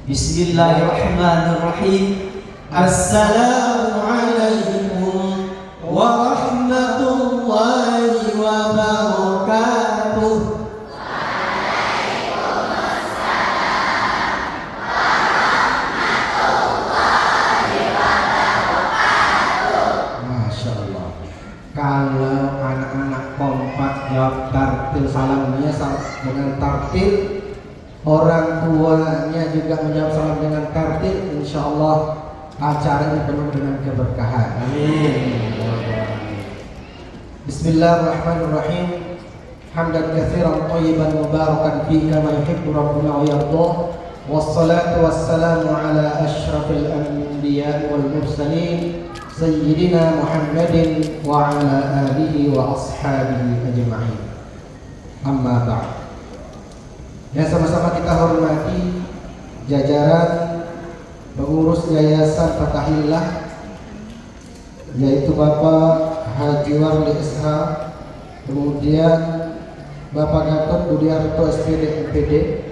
Bismillahirrahmanirrahim. Assalamualaikum warahmatullahi wabarakatuh. Masya Allah. Kalau anak-anak kompak jawab tartil salamnya dengan tartil, orang tuanya juga menjawab salam dengan tartil, insya Allah acara ini penuh dengan keberkahan. Amin. Bismillahirrahmanirrahim. Hamdan katsiran thayyiban mubarakan fihi kama yuhibbu rabbuna wa yardah. Wassalatu wassalamu ala asyrafil anbiya'i wal mursalin sayyidina Muhammadin wa ala alihi wa ashabihi ajma'in. Amma ba'd. Dan sama-sama kita hormati jajaran pengurus Yayasan Fathahillah, yaitu Bapak Haji Warli SH, kemudian Bapak Gatot Budiarto SPD MPD,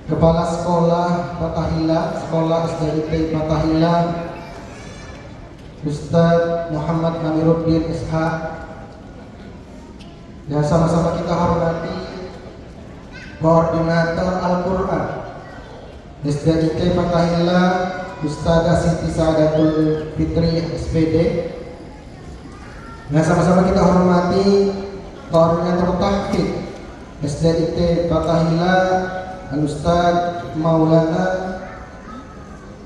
Kepala Sekolah Fathahillah, Sekolah SDIT Fathahillah, Ustadz Muhammad Amiruddin SH. Dan sama-sama kita hormati Koordinator Al-Quran SDIT Fathahillah, Ustazah Siti Saadatul Fitri SPD. Nah, sama-sama kita hormati Koordinator Tahfidz SDIT Fathahillah, Ustaz Maulana,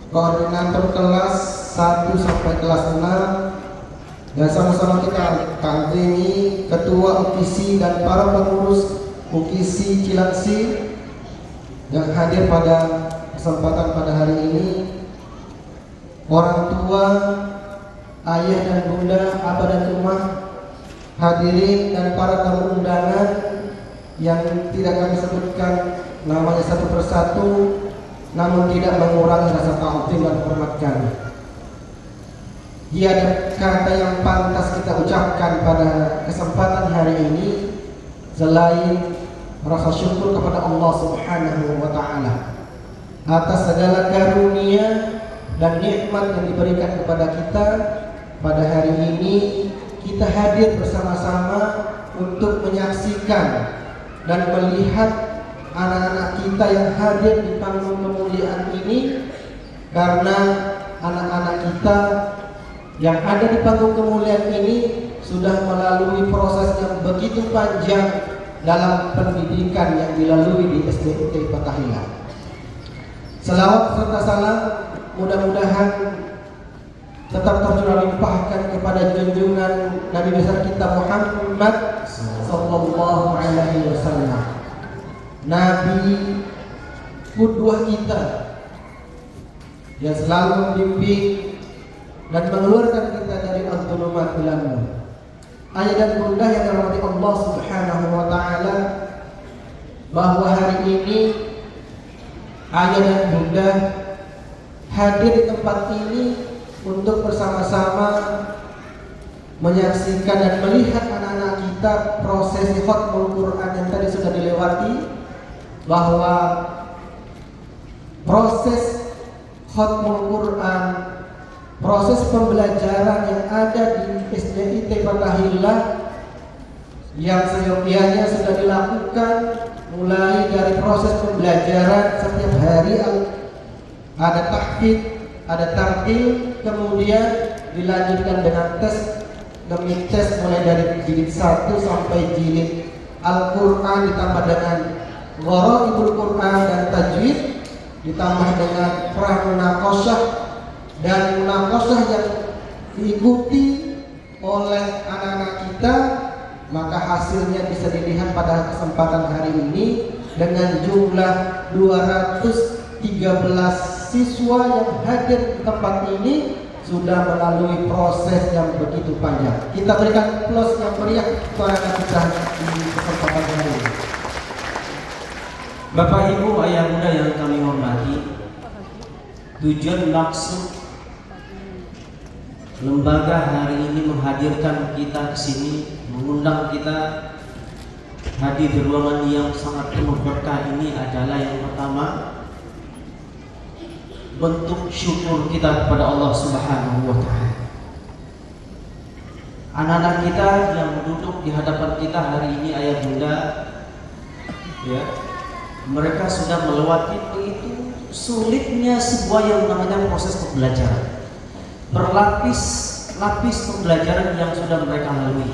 Koordinator kelas 1 sampai kelas 6, dan sama-sama kita kantini Ketua UKISI dan para pengurus UKISI Cilangsi yang hadir pada kesempatan pada hari ini, orang tua, ayah dan bunda, abah dan umah, hadirin dan para tamu undangan yang tidak kami sebutkan namanya satu persatu, namun tidak mengurangi rasa ta'zim dan hormat kami. Tiada kata yang pantas kita ucapkan pada kesempatan hari ini selain rasa syukur kepada Allah Subhanahu wa Ta'ala atas segala karunia dan nikmat yang diberikan kepada kita. Pada hari ini kita hadir bersama-sama untuk menyaksikan dan melihat anak-anak kita yang hadir di panggung kemuliaan ini, karena anak-anak kita yang ada di panggung kemuliaan ini sudah melalui proses yang begitu panjang dalam pendidikan yang dilalui di SDIT Fathahillah. Selawat serta salam mudah-mudahan tetap tercurah limpahkan kepada junjungan Nabi besar kita Muhammad sallallahu alaihi wasallam, Nabi qudwah kita yang selalu membimbing dan mengeluarkan kita dari az-zulumat ilal nur. Ayah dan bunda yang dirahmati Allah Subhanahu wa Ta'ala, bahwa hari ini ayah dan bunda hadir di tempat ini untuk bersama-sama menyaksikan dan melihat anak-anak kita prosesi khatmul Quran yang tadi sudah dilewati, bahwa proses khatmul Quran, proses pembelajaran yang ada di SDIT Fathahillah yang seyogianya sudah dilakukan mulai dari proses pembelajaran setiap hari, ada tahfidz, ada tartil, kemudian dilanjutkan dengan tes demi tes mulai dari jilid 1 sampai jilid Al-Quran, ditambah dengan gharaibul Quran dan tajwid, ditambah dengan pramunaqasyah dan munaqasyah yang diikuti oleh anak-anak kita. Maka hasilnya bisa dilihat pada kesempatan hari ini dengan jumlah 213 siswa yang hadir di tempat ini sudah melalui proses yang begitu panjang. Kita berikan plus yang meriah kepada kita di kesempatan hari ini. Bapak Ibu ayah bunda yang kami hormati, tujuan maksud lembaga hari ini menghadirkan kita ke sini, mengundang kita hadir di ruangan yang sangat penuh berkah ini adalah yang pertama, bentuk syukur kita kepada Allah Subhanahu wa Ta'ala. Anak-anak kita yang duduk di hadapan kita hari ini, ayah bunda, ya, mereka sudah melewati begitu sulitnya sebuah yang namanya proses pembelajaran, berlapis-lapis pembelajaran yang sudah mereka lalui.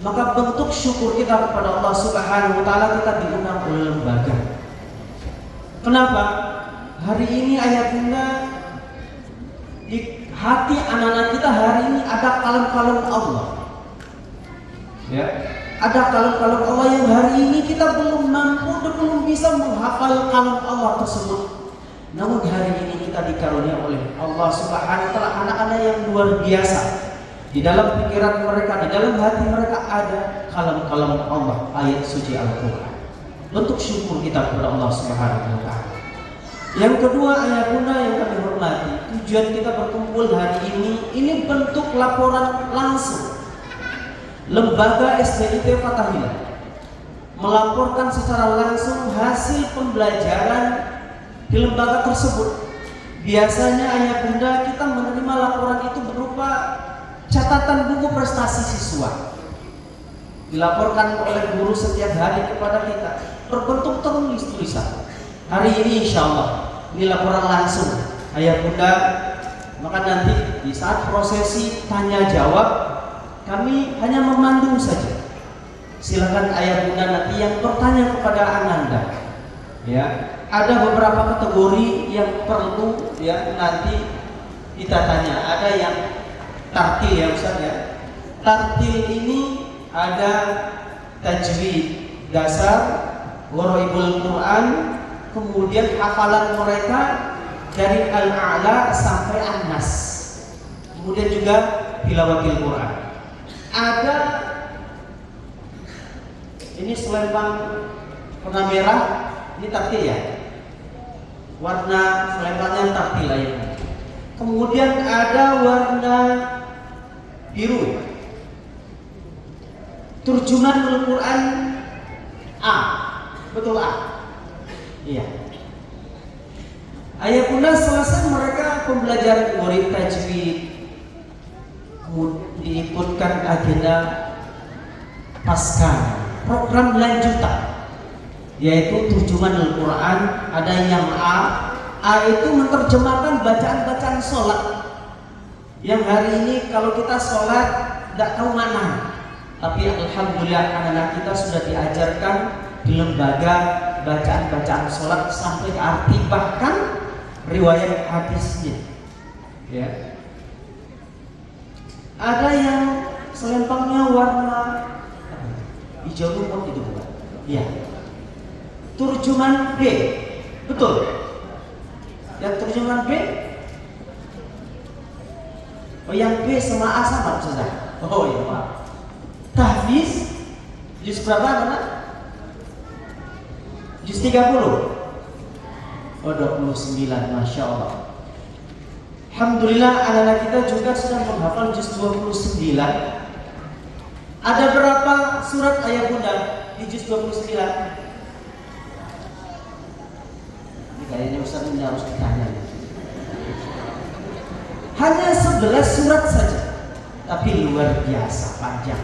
Maka bentuk syukur kita kepada Allah Subhanahu wa Ta'ala, kita diundang oleh lembaga. Kenapa? Hari ini ayah bunda, di hati anak-anak kita hari ini ada kalam-kalam Allah. Ya, ada kalam-kalam Allah yang hari ini kita belum mampu dan belum bisa menghafal kalam Allah tersebut. Namun hari ini kita dikarunia oleh Allah Subhanahu wa Ta'ala anak-anak yang luar biasa. Di dalam pikiran mereka, di dalam hati mereka ada kalam-kalam Allah, ayat suci Al-Quran. Bentuk syukur kita kepada Allah Subhanahu wa Ta'ala. Yang kedua, ayah bunda yang kami hormati, tujuan kita berkumpul hari ini bentuk laporan langsung. Lembaga SDIT Fathahillah melaporkan secara langsung hasil pembelajaran di lembaga tersebut. Biasanya ayah bunda kita menerima laporan itu berupa catatan buku prestasi siswa, dilaporkan oleh guru setiap hari kepada kita berbentuk tulisan. Hari ini insya Allah ini laporan langsung ayah bunda. Maka nanti di saat prosesi tanya jawab kami hanya memandu saja. Silakan ayah bunda nanti yang bertanya kepada ananda. Ya, ada beberapa kategori yang perlu ya nanti kita tanya. Ada yang tartil ya Ustaz ya. Tartil ini ada tajwid dasar, gharaibul Quran, kemudian hafalan mereka dari Al-A'la sampai An-Nas. Kemudian juga tilawatil Quran. Ada ini selempang warna merah, ini tartil ya. Warna selempangnya tartil ya. Kemudian ada warna biru, terjemahan Al-Quran A, betul A. Iya. Ayah bunda selesai mereka pembelajaran murid tajwid, diikutkan agenda pasca program lanjutan, yaitu terjemahan Al-Quran. Ada yang A itu menerjemahkan bacaan-bacaan sholat yang hari ini kalau kita sholat tidak tahu mana. Tapi alhamdulillah anak-anak kita sudah diajarkan di lembaga bacaan-bacaan sholat sampai arti bahkan riwayat hadisnya. Ya. Ada yang selempangnya warna hijau rumput itu bukan? Iya. Terjemahan B, betul. Yang terjemahan B, oh yang B sama A sama saja. Oh iya Pak. Tahfiz juz berapa mana? Juz 30. Oh 29, Masya Allah. Alhamdulillah anak-anak kita juga sudah menghafal juz 29. Ada berapa surat ayah bunda di juz 29? Kayaknya Ustaz ini harus ditanya. Hanya 11 surat saja, tapi luar biasa panjang.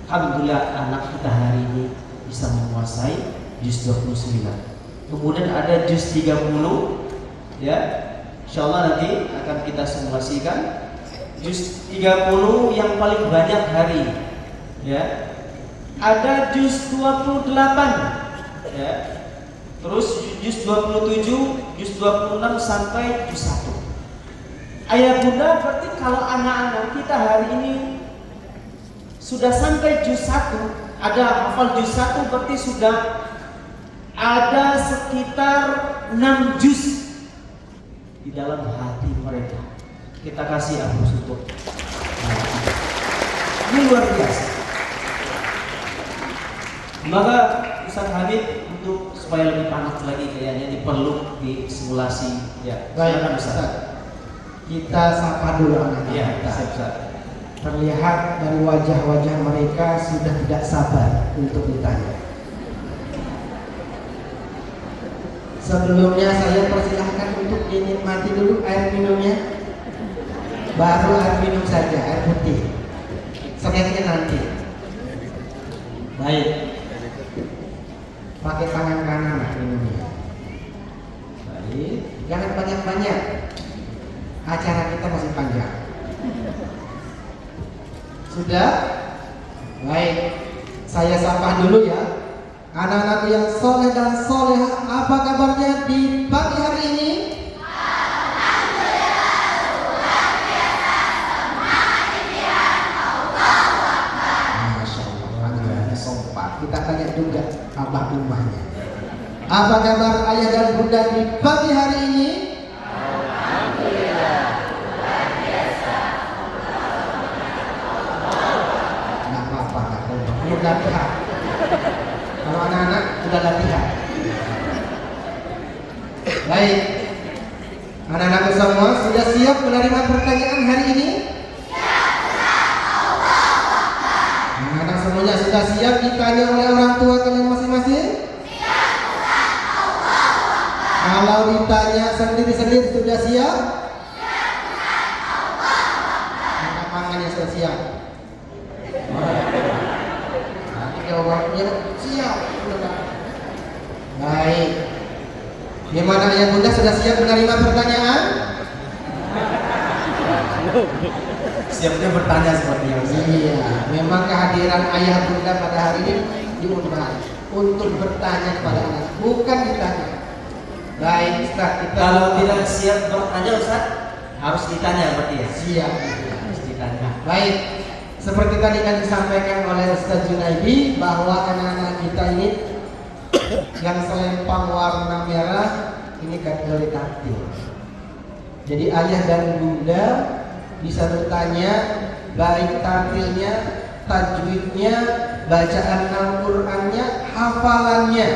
Alhamdulillah anak kita hari ini bisa menguasai juz 29. Kemudian ada juz 30, ya. Insyaallah nanti akan kita simulasikan juz 30 yang paling banyak hari ini, ya. Ada juz 28, ya. Terus juz 27, juz 26 sampai juz 1. Ayah bunda berarti kalau anak-anak kita hari ini sudah sampai juz 1, ada hafal juz 1 berarti sudah ada sekitar 6 juz di dalam hati mereka. Kita kasih aplaus untuk ini luar biasa. Maka Ustaz Habib untuk supaya lebih panas lagi kayaknya diperlu di simulasi ya. Baik Ustaz. Kita sapa dulu anak-anak. Ya, siap. Terlihat dari wajah-wajah mereka sudah tidak sabar untuk ditanya. Sebelumnya saya persilahkan untuk dinikmati dulu air minumnya. Baru air minum saja, air putih. Snacknya nanti. Baik. Pakai tangan kanan minumnya. Baik. Jangan banyak-banyak. Acara kita masih panjang. Sudah? Baik. Saya sapa dulu ya. Anak-anak yang soleh dan soleha, apa kabarnya di pagi hari ini? Alhamdulillah, luar biasa, semangat impian Allah Akbar. Masya Allah, panggilannya sompat. Kita tanya juga abah rumahnya. Apa kabar ayah dan bunda di pagi hari ini? Alhamdulillah, luar biasa. Nggak apa-apa, nggak apa-apa. Belum latihan. Kalau anak-anak sudah latihan. Baik. Anak-anak semua sudah siap menerima pertanyaan hari ini? Anak-anak semuanya sudah siap ditanya oleh orang tua kalian masing-masing? Kalau ditanya sendiri-sendiri sudah siap? Angkat tangannya sudah siap. Nanti jawabnya siap. Baik. Gimana ayah bunda sudah siap menerima pertanyaan? Siapnya bertanya seperti yang Iya, memang kehadiran ayah bunda pada hari ini diundang untuk bertanya kepada anak, bukan ditanya. Baik, Ustaz, kita Kalau tidak siap bertanya Ustaz, harus ditanya berarti ya? siap. Harus ditanya. Baik, seperti tadi kan disampaikan oleh Ustaz Junaidi bahwa anak-anak kita ini yang selempang warna merah ini kategori taktil. Jadi ayah dan bunda bisa bertanya baik taktilnya, tajwidnya, bacaan Al-Qur'annya, hafalannya.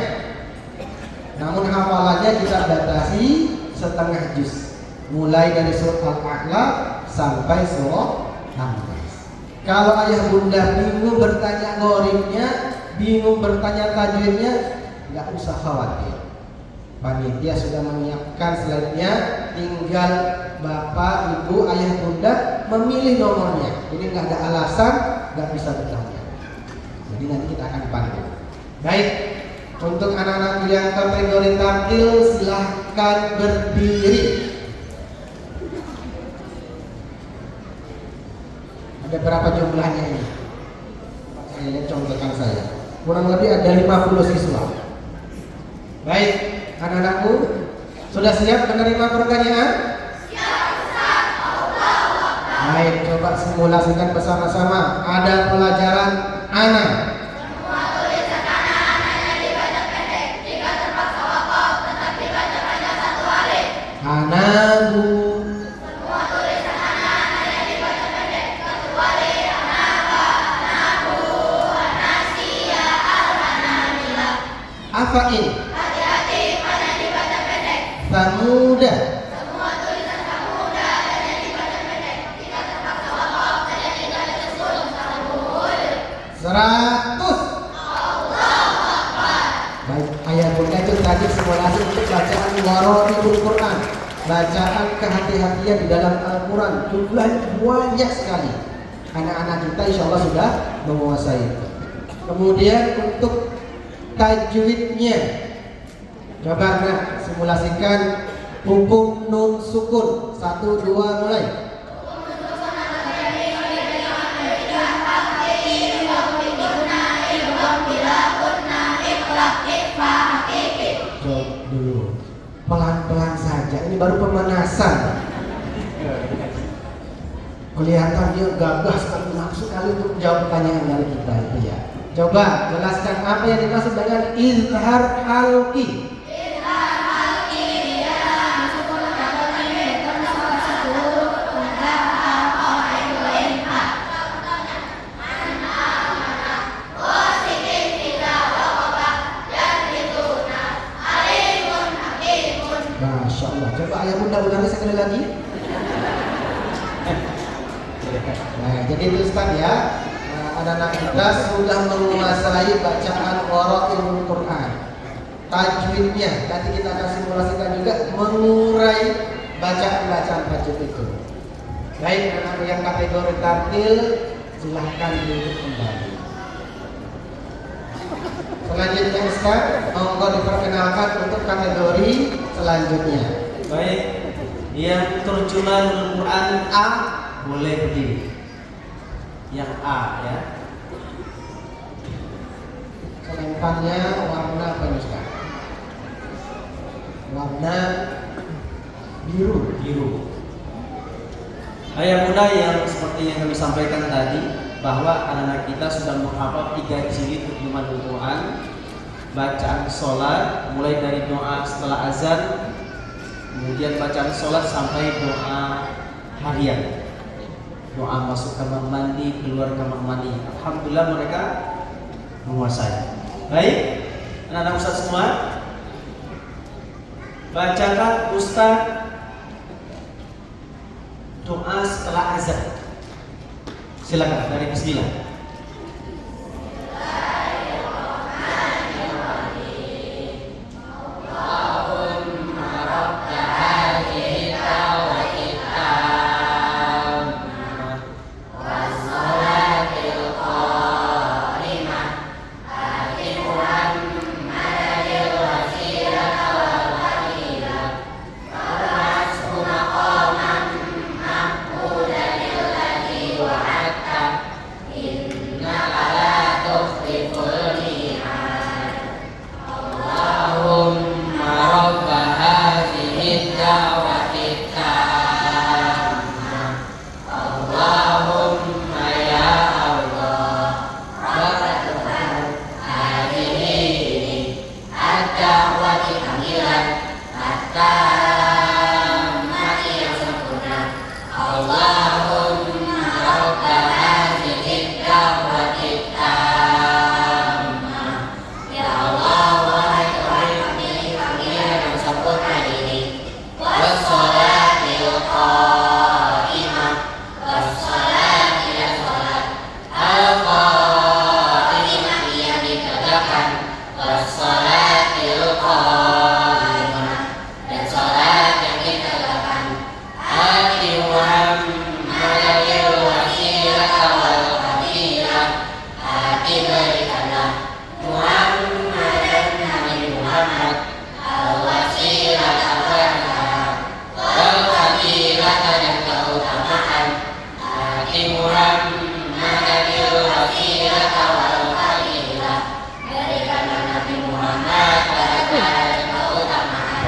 Namun hafalannya kita batasi setengah juz, mulai dari surat Al-A'la sampai surat An-Nas. Kalau ayah bunda bingung bertanya gharibnya, bingung bertanya tajwidnya, nggak usah khawatir. Panitia sudah menyiapkan slide-nya, tinggal bapak, ibu, ayah, bunda memilih nomornya. Jadi nggak ada alasan nggak bisa bertanya. Jadi nanti kita akan panggil. Baik, untuk anak-anak yang kategori taktil silahkan berdiri. Ada berapa jumlahnya ini? Saya lihat contohkan saya. Kurang lebih ada 50 siswa. Baik, anak-anakku sudah siap menerima pertanyaan? Siap Ustaz, Allah Akbar. Baik, coba simulasikan bersama-sama. Ada pelajaran anak. Semua tulisan anak-anaknya dibaca pendek. Jika terpaksa wakaf, tetap dibaca panjang satu alif. Anabu. Semua tulisan anak-anaknya dibaca pendek. Kecuali An-Naba, An-Nabu, An-Nasiyah, Al-Hanamila. Afain. Hati-hati pada yang dibaca pendek. Samuda. Semua tulisan Samuda dan yang dibaca pendek. Jika terpaksa wakaf, saja tidak disusul Samud. 100. Baik, ayah bunda itu tadi simulasi untuk bacaan wara'iul Quran, bacaan kehati-hatian di dalam Al-Quran. Jumlahnya banyak sekali. Anak-anak kita insya Allah sudah menguasai itu. Kemudian untuk tajwidnya, coba nak simulasikan hukum nun sukun. 1, 2, mulai. Jawab dulu, pelan-pelan saja. Ini baru pemanasan. Kelihatan dia gagah sekali, nafsu sekali untuk jawab pertanyaan dari kita itu ya. Coba jelaskan apa yang dimaksud dengan izhar halqi. Masya Allah. Coba ayah bunda ulangi sekali lagi. Nah, jadi itu Ustaz ya. Anak-anak kita sudah menguasai bacaan wara'iul Quran. tajwidnya. Nanti kita akan simulasikan juga mengurai bacaan-bacaan tajwid itu. Baik, anak yang kategori tampil silahkan duduk kembali. Selanjutnya Ustaz, monggo diperkenalkan untuk kategori selanjutnya. Baik, yang terjemahan Al-Quran A boleh berdiri. Yang A ya. Selempannya warna apa Ustaz? Warna biru. Biru. Ayah muda yang seperti yang kami sampaikan tadi, bahwa anak-anak kita sudah menghafal 3 jilid terjemahan Al-Quran, bacaan sholat mulai dari doa setelah azan, kemudian bacaan sholat sampai doa harian, doa masuk kamar mandi, keluar kamar mandi. Alhamdulillah mereka menguasai. Baik, anak-anak Ustaz semua, bacakan Ustaz doa setelah azan. Silakan dari bismillah.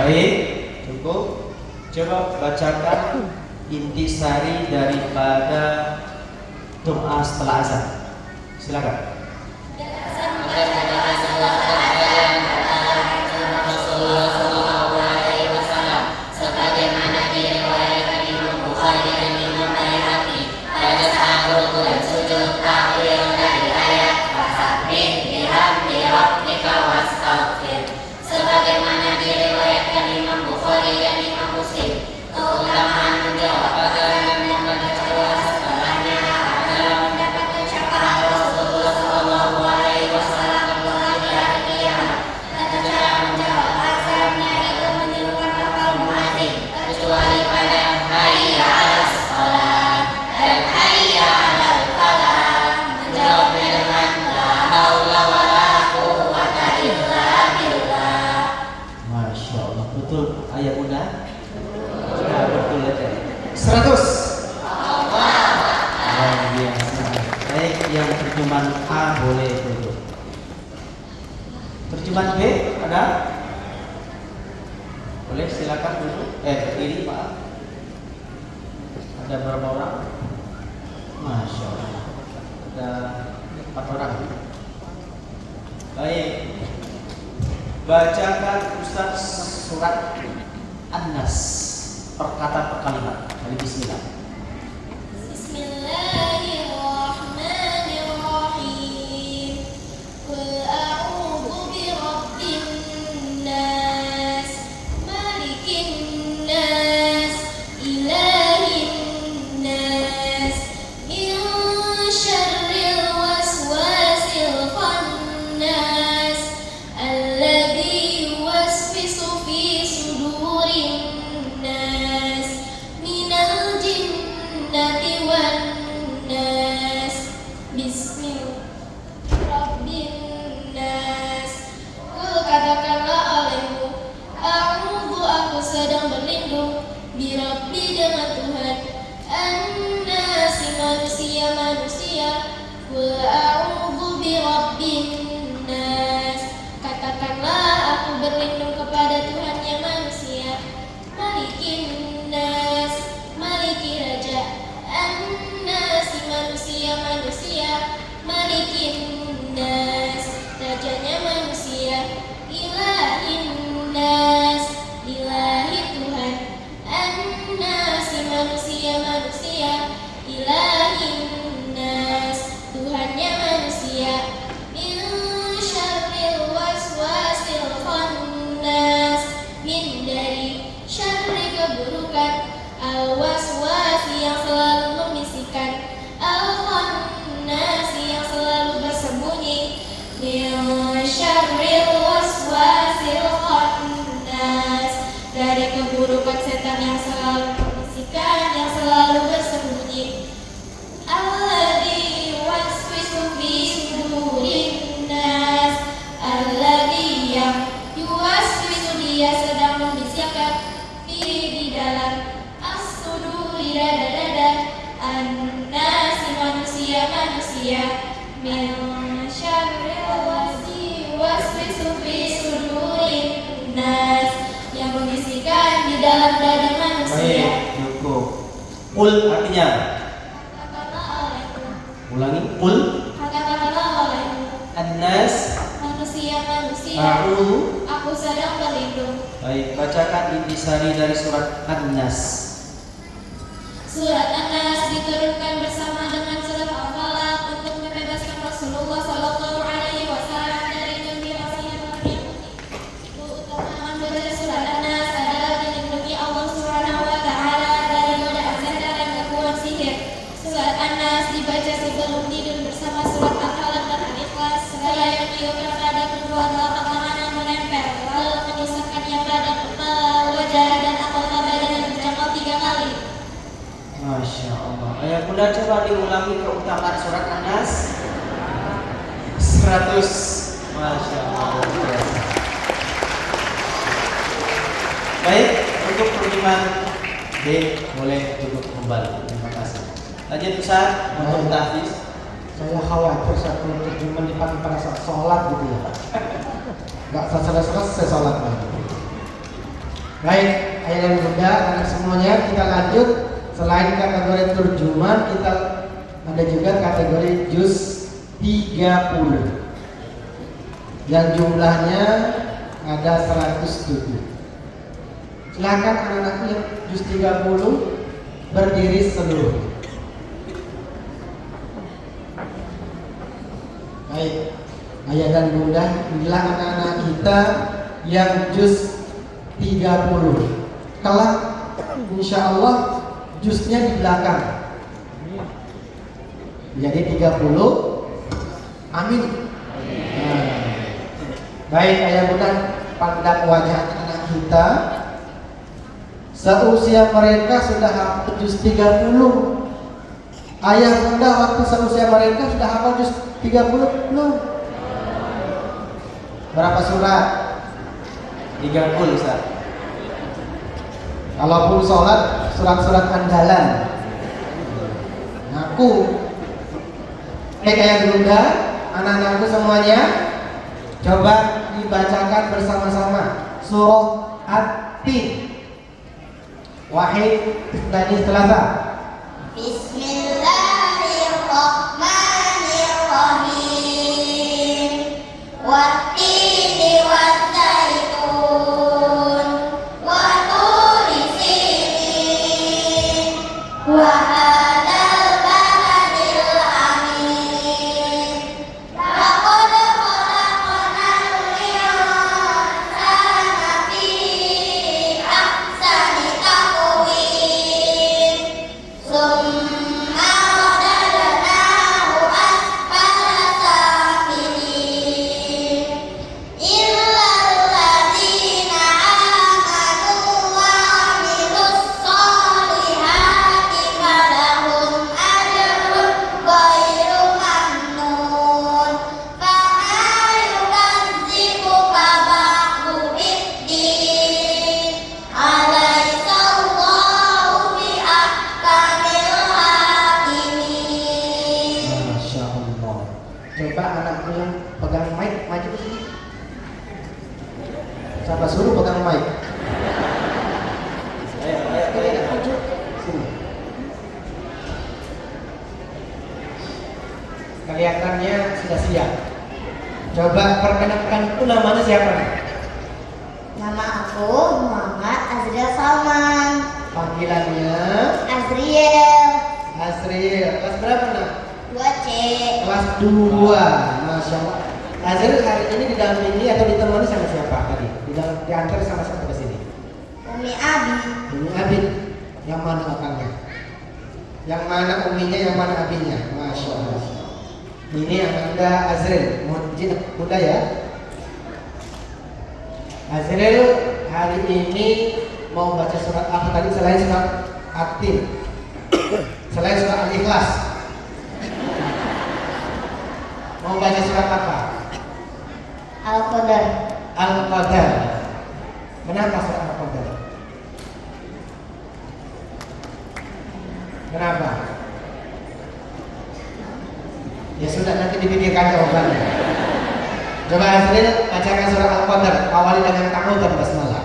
Baik, cukup. Coba bacakan intisari daripada doa setelah azan. Silakan. Ayah muda, betul ya. 100. Luar biasa. Baik, yang terjemahan A boleh duduk. Terjemahan B ada? Boleh, silakan duduk. Berdiri Pak. Ada berapa orang? Masya Allah. Ada 4 orang. Baik. Bacakan Ustaz surat An-Nas perkataan per kalimat. Dari bismillah. Bismillahirrahmanirrahim. Qul a'udzu birabbin nas, malikin nas, ilahin nas, min syarril waswasil khannas, alladzi dari syarri keburukan, al-waswasi yang selalu membisikkan, al-khannasi yang selalu bersembunyi, min syarril waswasil khannas, dari keburukan setan yang selalu membisikkan, yang selalu bersembunyi, alladzi yuwaswisu fi sudurin nas, alladzi yang yuwaswisu dia sedang membisikkan di dalam as-suduri dada-dada an-nasi manusia min syarril ladzi yuwaswisu fi sudurin nas, yang membisikkan di dalam dada manusia. Baik, cukup. Qul artinya Katakanlah olehku, ulangi, qul katakanlah olehku, annas manusia, a'udzu. aku sedang berlindung. Baik, bacakan intisari dari surat An-Nas. Surat An-Nas diturunkan bersama dengan surat Al-Falaq untuk membebaskan Rasulullah Sallallahu Alaihi Wasallam dari konspirasi yang mengikuti. Keutamaan membaca surat An-Nas adalah dilindungi Allah Subhanahu Wa Taala dari godaan setan dan gangguan sihir. Surat An-Nas dibaca sebelum tidur bersama surat Al-Falaq dan Al-Ikhlas. Seraya meniupkan pada kedua telapak tangan yang menempel, lalu menyusahkannya pada kepala, wajah, dan anggota badan yang terjangkau 3 kali. Masya Allah. Ayah bunda coba diulangi keutamaan surat An-Nas 100. Masya Allah. Baik, untuk terjemahan B boleh duduk kembali. Terima kasih. Lanjut Ustaz, untuk tahfiz. Saya khawatir satu terjemahan dipakai pada saat sholat gitu ya. Gak selesai sholat lagi. Baik, ayah dan bunda, anak semuanya kita lanjut. Selain kategori terjemahan, kita ada juga kategori juz 30 yang jumlahnya ada 107. Silakan anak-anak yang juz 30 berdiri seluruh. Baik, ayah dan bunda, inilah anak-anak kita yang juz 30. Kelak insya Allah juznya di belakang. Jadi 30. Amin. Baik, ayah bunda, pandang wajah anak kita. Seusia mereka sudah hafal juz 30. Ayah bunda waktu seusia mereka sudah hafal juz 30 belum? Berapa surat? 30 Ustaz. Kalaupun sholat, surat-surat andalan. Aku kayak bunda, anak-anakku semuanya, coba dibacakan bersama-sama surah At-Tin. Wahid, Isnani, Selasa. Bismillahirrahmanirrahim. Wattini waszaitun wa turi sinin wa hadzal baladil amin. Laqad khalaqnal insana fi ahsani taqwim. Summa radadnahu asfala safilin. Illal ladzina amanu wa amilus solihati falahum ajrun ghairu mamnun. Fama yukadzibuka ba'du biddin. Alaysa Allahu biahkamil hakimin. Masya Allah. Coba anakku yang pegang mic maju ke sini. Siapa suruh pegang mic? Ayo, maju sini. Kelihatannya sudah siap. Coba perkenalkan itu namanya siapa? Nama aku Muhammad Azriel Salman. Panggilannya Azriel Azril. Kelas berapa nak? 2C. Kelas 2. Masya Allah. Azril hari ini didampingi atau ditemani sama siapa tadi? Diantar sama siapa ke sini? Umi Abi. Umi Abid. Yang mana orangnya? Yang mana uminya, yang mana abinya? Masya Allah. Ini Anda Azril, muda ya. Azril hari ini mau baca surat apa tadi selain surat At-Tin? Selain surat Al-Ikhlas. Mau baca surat apa? Al-Qadar. Al-Qadar. Kenapa surat Al-Qadar? Kenapa? Ya sudah, nanti dipikirkan jawabannya. Coba Azril bacakan surat Al-Qadar, awali dengan ta'awudz basmalah.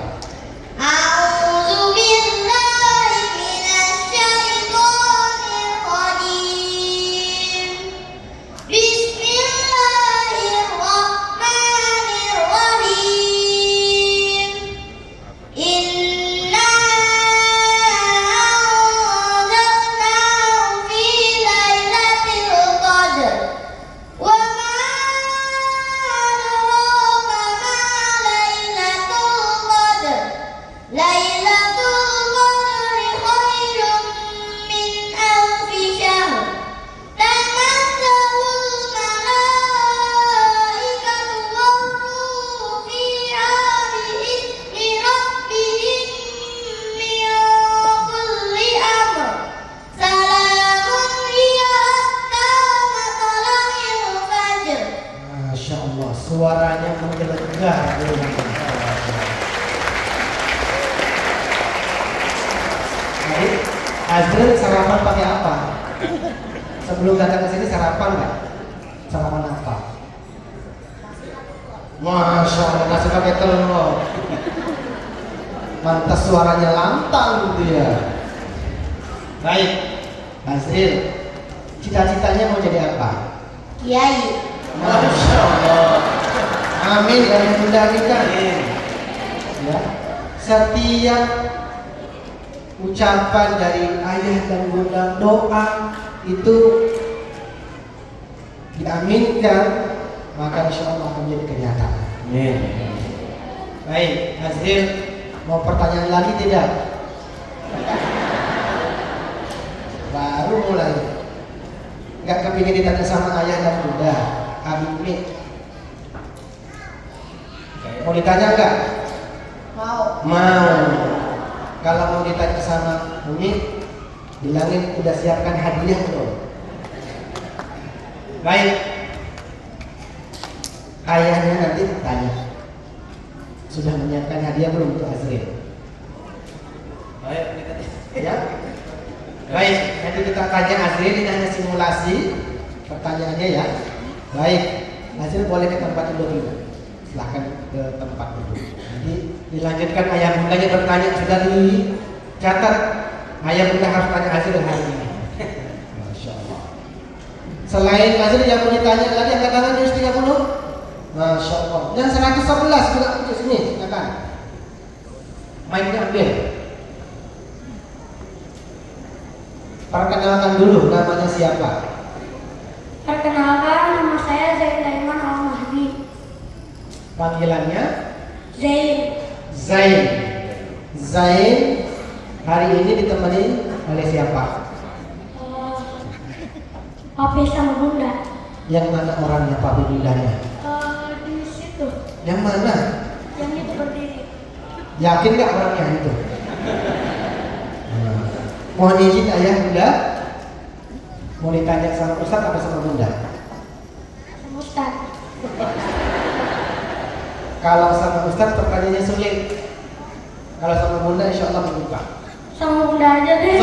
A'udzu billahi minasyaitonir rajim. Bismillahirrahmanirrahim. Inna anzalnahu fi lailatul qadr. Wa ma adraka ma lailatul qadr. Lailatul qadri khairun min alfi syahr. Tanazzalul malaikatu war-ruhu fiha bi'izni rabbihim min kulli amr. Salamun hiya hatta matla'il fajr. Masya Allah, suaranya menggelegar. Baik, Azril sarapan pakai apa? Sebelum datang ke sini sarapan nggak? Sarapan apa? Masya Allah, nasi pakai telur. Mantas suaranya lantang gitu ya. Baik, Azril, cita-citanya mau jadi apa? Kiai. Masya Allah. Amin dan mudah-mudahan. Ya, setiap ucapan dari ayah dan bunda, doa itu diaminkan, maka insya Allah akan menjadi kenyataan. Baik, Azril, mau pertanyaan lagi tidak? Baru mulai. Gak kepingin ditanya sama ayah dan bunda, abi umi. Mau ditanya enggak? Mau. Mau. Kalau mau ditanya sama umi, bilangin udah siapkan hadiah belum? Baik. Ayahnya nanti tanya, sudah menyiapkan hadiah belum untuk Azril? Baik, ya. Baik, nanti kita tanya Azril, ini hanya simulasi pertanyaannya ya. Baik, Azril boleh ke tempat dulu. Silahkan ke tempat dulu. Nanti dilanjutkan ayah bundanya bertanya, sudah dicatat. Ayah bunda harus tanya Azril hari ini. Masya Allah. Selain Azril yang mau ditanya lagi, angkat tangan 130. Masya Allah. Yang 111 juga di sini, silakan. Mic-nya ambil. Perkenalkan dulu namanya siapa? Perkenalkan, nama saya Zain Daiman Al-Mahdi. Panggilannya Zain. Zain. Zain hari ini ditemani oleh siapa? Papi sama bunda. Yang mana orangnya Pak Bundanya? Di situ. Yang mana? Yang itu berdiri. Yakin nggak orangnya itu? Mohon izin ayah bunda, mau ditanya sama Ustaz atau sama bunda? Sama Ustaz. Kalau sama Ustaz pertanyaannya sulit. Kalau sama bunda insya Allah mudah. Sama bunda aja deh.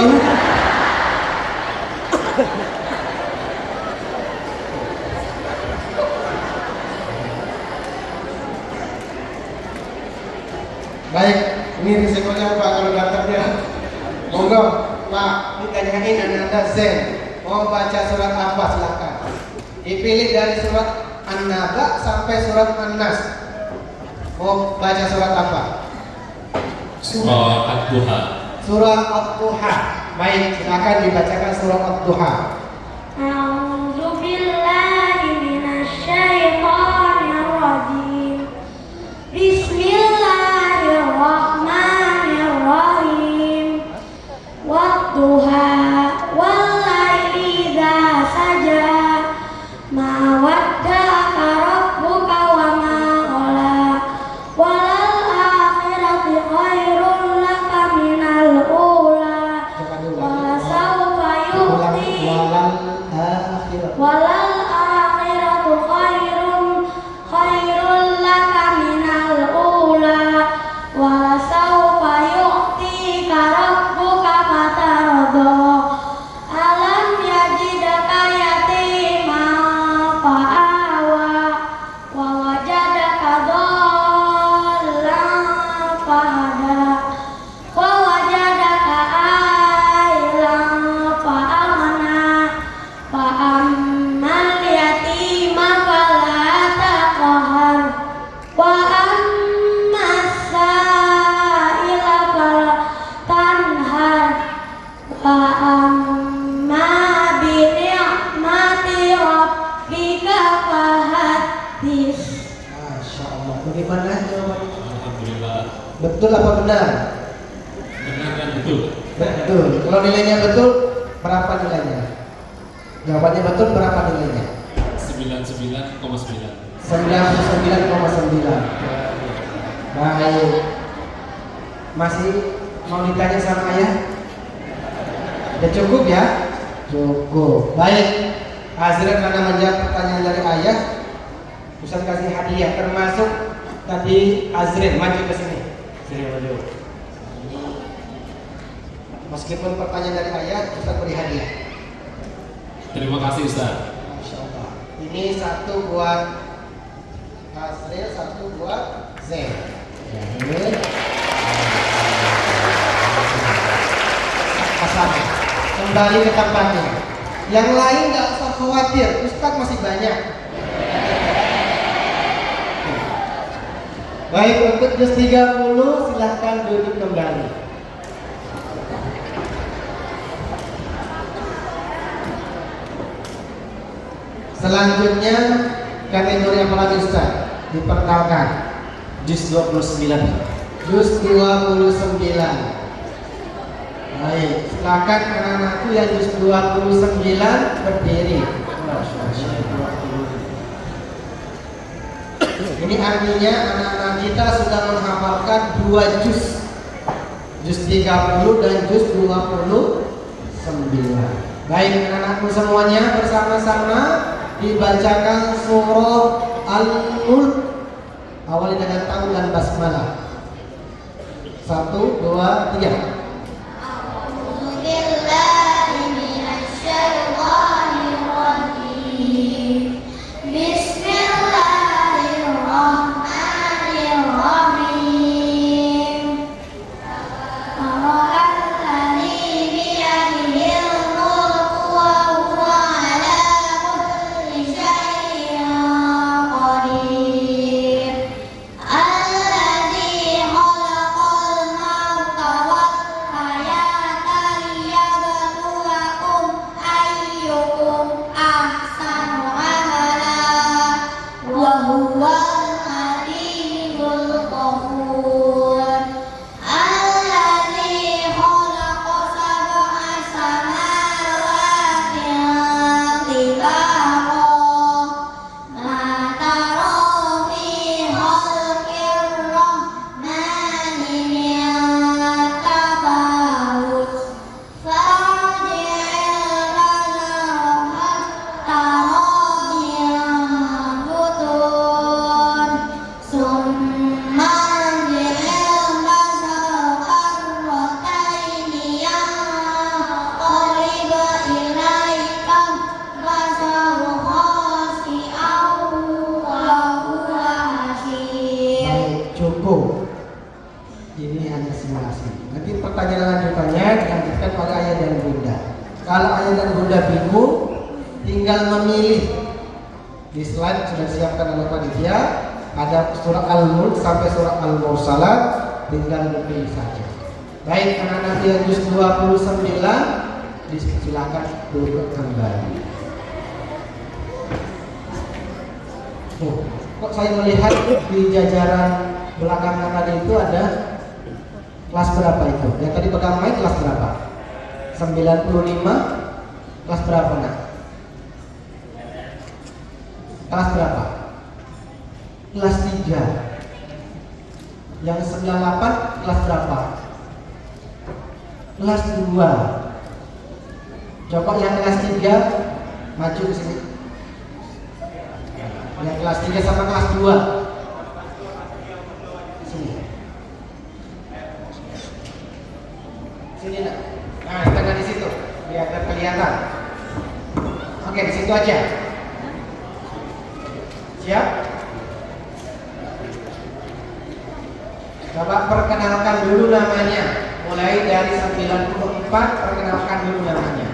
Baik, ini risikonya Pak kalau datang dia. Monggo, Pak, ditanyain Anda Zen. Mau baca surat apa silakan. Dipilih dari surat An-Naba sampai surat An-Nas. Mau baca surat apa? Surah Ad-Duha. Surah Ad-Duha. Baik, silakan dibacakan surah Ad-Duha. A'udzu billahi minasyaitonir rajim. Bismillahirrahmanirrahim. apa benar? Benar dan betul. Betul. Kalau nilainya betul, berapa nilainya? Jawabannya betul, berapa nilainya? 99,9. 99,9. Baik. Masih mau ditanya sama ayah? Udah cukup ya? Cukup. Baik. Hazrat karena menjawab pertanyaan dari ayah, Ustaz kasih hadiah, termasuk tadi Azrin maju ke sini. Sini maju. Meskipun pertanyaan dari ayah, Ustaz beri hadiah. Terima kasih Ustaz. Masya Allah. Ini satu buat Azril, satu buat Zain. Ini pasangnya. Kembali ke tempatnya. Yang lain nggak usah khawatir, Ustaz masih banyak. Baik, untuk juz 30 silahkan duduk kembali. Selanjutnya kategori apa lagi Ustaz? Diperkenalkan. Juz 29. Juz 29. Baik, silakan anak-anakku yang juz 29 berdiri. Ini artinya anak-anak kita sudah menghafalkan 2 juz. Juz 30 dan juz 29. Baik, anak-anakku semuanya bersama-sama dibacakan surah Al-Mulk. Awali dengan ta'awudz dan basmalah. 1, 2, 3. Tinggal dipilih saja. Baik, anak-anak yang juz 29 disilakan duduk kembali. Kok saya melihat di jajaran belakang tadi itu ada kelas berapa itu? Yang tadi pegang mic kelas berapa? 95. Kelas berapa nak? Kelas berapa? Kelas 3. Yang 98 kelas berapa? Kelas 2. Coba yang kelas 3 maju ke sini. Yang kelas 3 sama kelas 2. Sini. Sini nak. Nah, di tengah di situ biar kelihatan. Oke, di situ aja. Siap? Coba perkenalkan dulu namanya. Mulai dari 94, perkenalkan dulu namanya.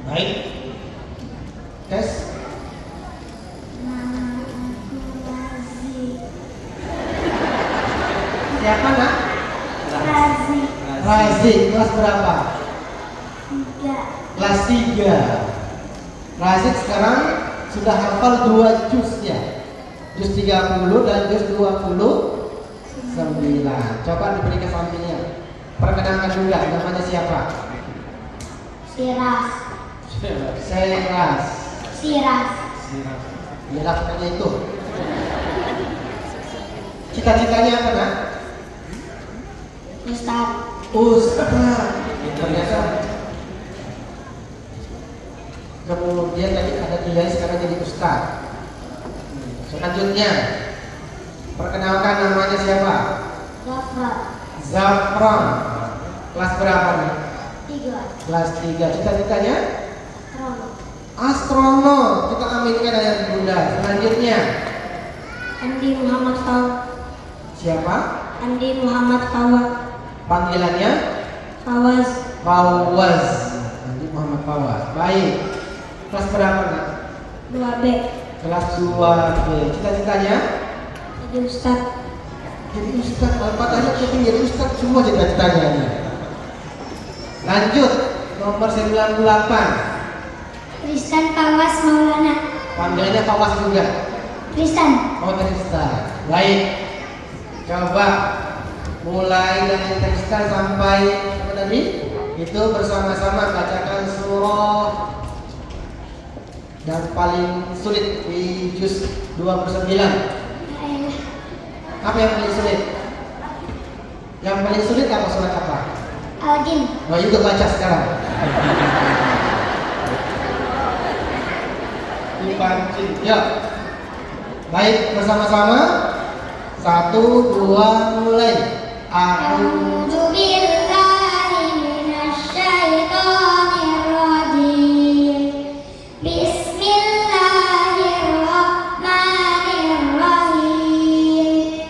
Baik. Tes. Siapa nak? Razi. Kelas berapa? 3. Kelas 3. Razik sekarang sudah hafal 2 juz ya? Juz 30 dan juz 29. Coba diberi ke sampingnya. Perkenalkan juga, namanya siapa? Siras. Seras. Siras. Ya lakukannya itu. Cita-citanya apa nak? Ustaz. Ustaz. Ternyata. Kemudian tadi ada kiai, sekarang jadi ustaz. Selanjutnya, perkenalkan namanya siapa? Zafran. Zafran. Kelas berapa nih? 3. Kelas 3. Cita-citanya? Rono. Astronom. Kita aminkan ayat bunda. Selanjutnya, Andi Muhammad Fawaz. siapa? Andi Muhammad Fawaz. Panggilannya? Fawaz. Fawaz. Nanti Muhammad Fawaz. Baik. Kelas berapa nak? 2B. Kelas 2B. Cita-citanya? Jadi Ustaz. Jadi ustaz. Al-Fatihah kepingin jadi ustaz semua cita-citanya ini. Lanjut. Nomor 98. Tristan Fawaz Maulana. Panggilannya Fawaz juga. Tristan. Oh Tristan. Baik. Coba mulai dari Tristan sampai apa tadi? Itu bersama-sama bacakan surah yang paling sulit di juz 29. Apa yang paling sulit? Yang paling sulit apa surat apa? Al-Jin. Nah itu baca sekarang. Dipancing. Ya. Baik, bersama-sama. 1, 2, mulai. A'udzu billahi minasyaitonir rajim. Bismillahirrahmanirrahim.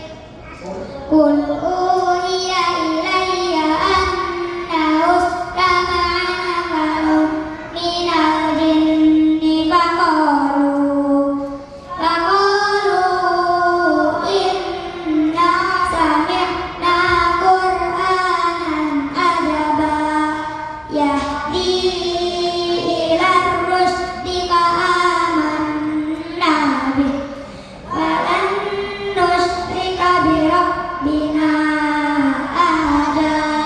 Qul uhiya ilayya annahu istama'a nafarun minal jinni faqalu inna sami'na Qur'anan ajaba yahdi ilar rusdi fa'amanna bih walan nusyrika bi rabbina ahada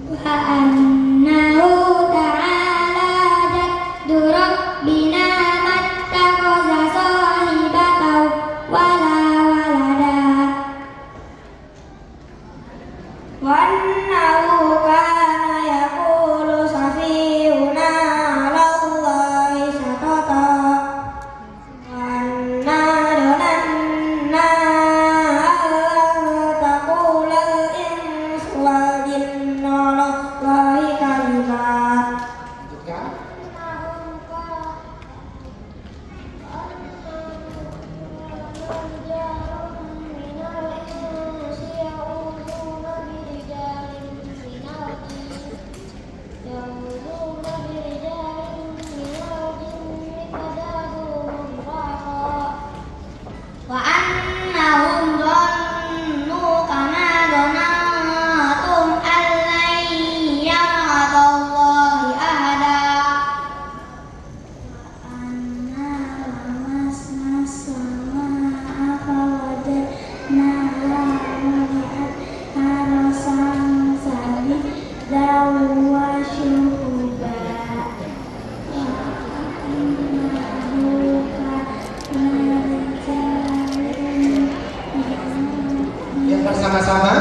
wa annahu ta'ala jaddu rabbina mattakhadha sahibatan wala walada wa annahu kana yaqulu safihuna 'ala Allahi syatata wa anna dhananna alla taqula al-insu wal jinnu 'ala Allahi kadhiba. Lanjutkan. Wa annahum dhannu kama dhanantum allan ya'budallahi ahada. Anna lamasna samaa'a fawajadnaha muli'at harasan shadidan wa syuhuba. Yang bersama-sama.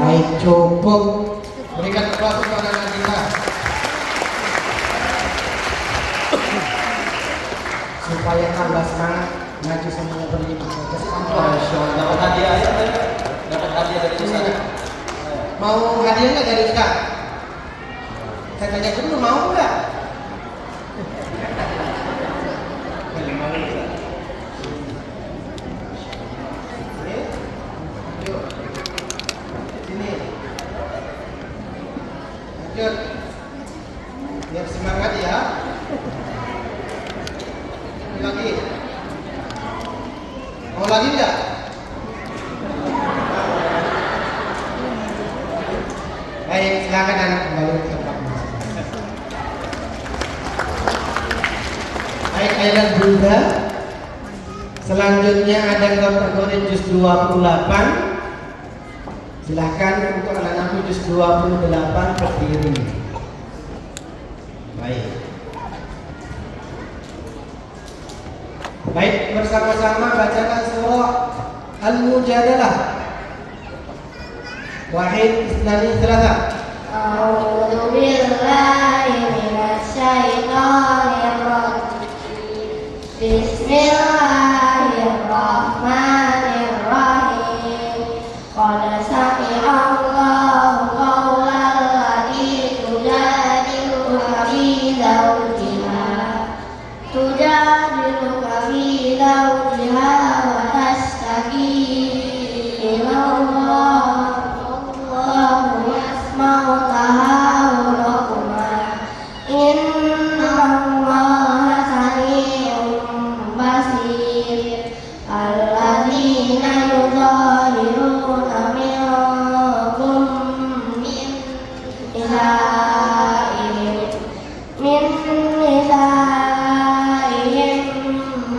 Baik, cukup. Berikan aplaus untuk anak-anak kita. Supaya tambah semangat maju semuanya beriman. Kasih amplop. Masya Allah. Dapat hadiah ya? Dapat hadiah dari Ustaz. Mau hadiah nggak dari Ustaz? Saya tanya dulu, mau nggak? Yuk. Sini. Lanjut. Biar semangat ya. lagi enggak? Baik, silakan anak kembali ke tempat masing-masing. Baik, ayah dan bunda. Selanjutnya ada kategori juz 28. Silahkan untuk anak-anak juz 28 berdiri. Baik. Baik, bersama-sama bacakan surah Al-Mujadalah. Wahid, isnani, thalatha. A'udzu billahi minasy syaithanir rajim. Bismillahirrahmanirrahim. Qad sami'allahu qawlan lati tujadiluka fi zawjiha wa tashtaki ila Allah. Wallahu yasma'u tahawurakuma. Inna Allaha sami'un basir. Alladzina yuzahiruna minkum min nisa'ihim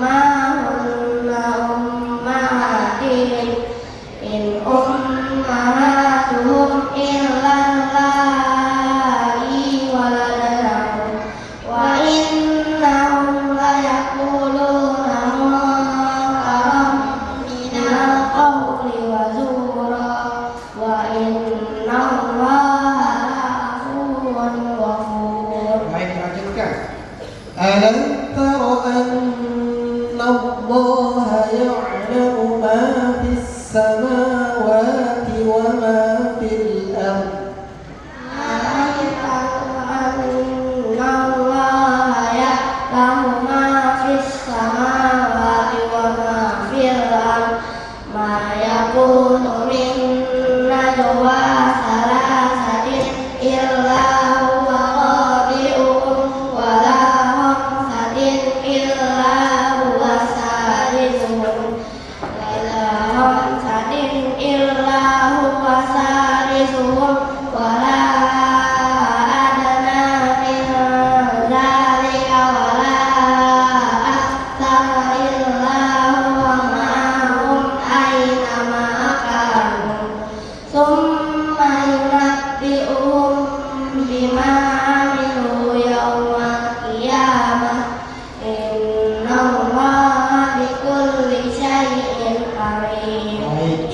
ma hunna ummahatihim in ummahatuhum illa allati waladnahum wa innahum layaquluna munkaran minal qawli wa zura wa inna Allaha la'afuwun ghafur. Baik, lanjutkan. Alam tara anna Allah ya'lamu ma fis samawati wa ma fil ardh.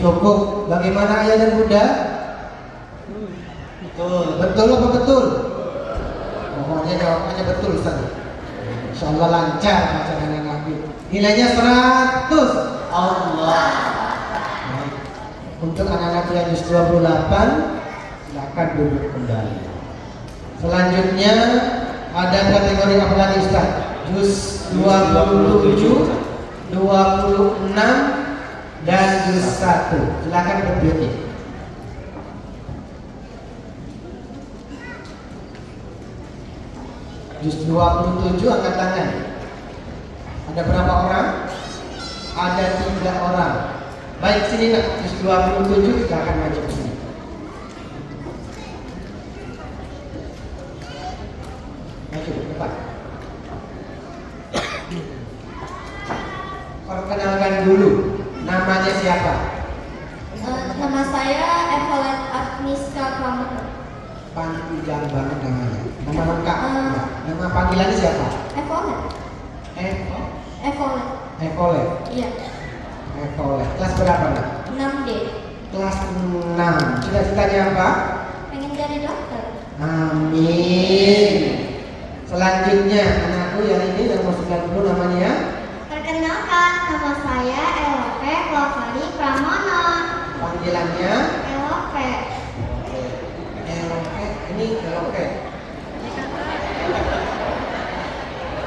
Cukup. Bagaimana ayah dan bunda? Betul. Betul apa betul? Pokoknya jawabannya betul, Ustaz. Insyaallah lancar bacaan anak Nabi. Nilainya 100. Allah. Baik. Untuk anak-anak yang juz 28, silakan duduk kembali. Selanjutnya ada kategori apa lagi, Ustaz? Juz 27, 26 dan juz 1. Silakan berdiri. Juz 27 angkat tangan. Ada berapa orang? Ada 3 orang. Baik, sini nak. Juz 27 silakan maju ke sini. Maju ke depan. Perkenalkan dulu. Namanya siapa? Nama saya Evelyn Agnieszka Pramono. Panjang banget namanya. Nama lengkap. Nama panggilannya siapa? Evelyn. Evelyn. Evoleh. Iya. Evoleh. Kelas berapa nak? 6D. Kelas 6. Cita-citanya apa? Pengen jadi dokter. Amin. Selanjutnya anakku yang ini yang mau 90 namanya. Perkenalkan, nama saya Elope Lovani Pramono. Panggilannya Elope. Elope. Ini Elope.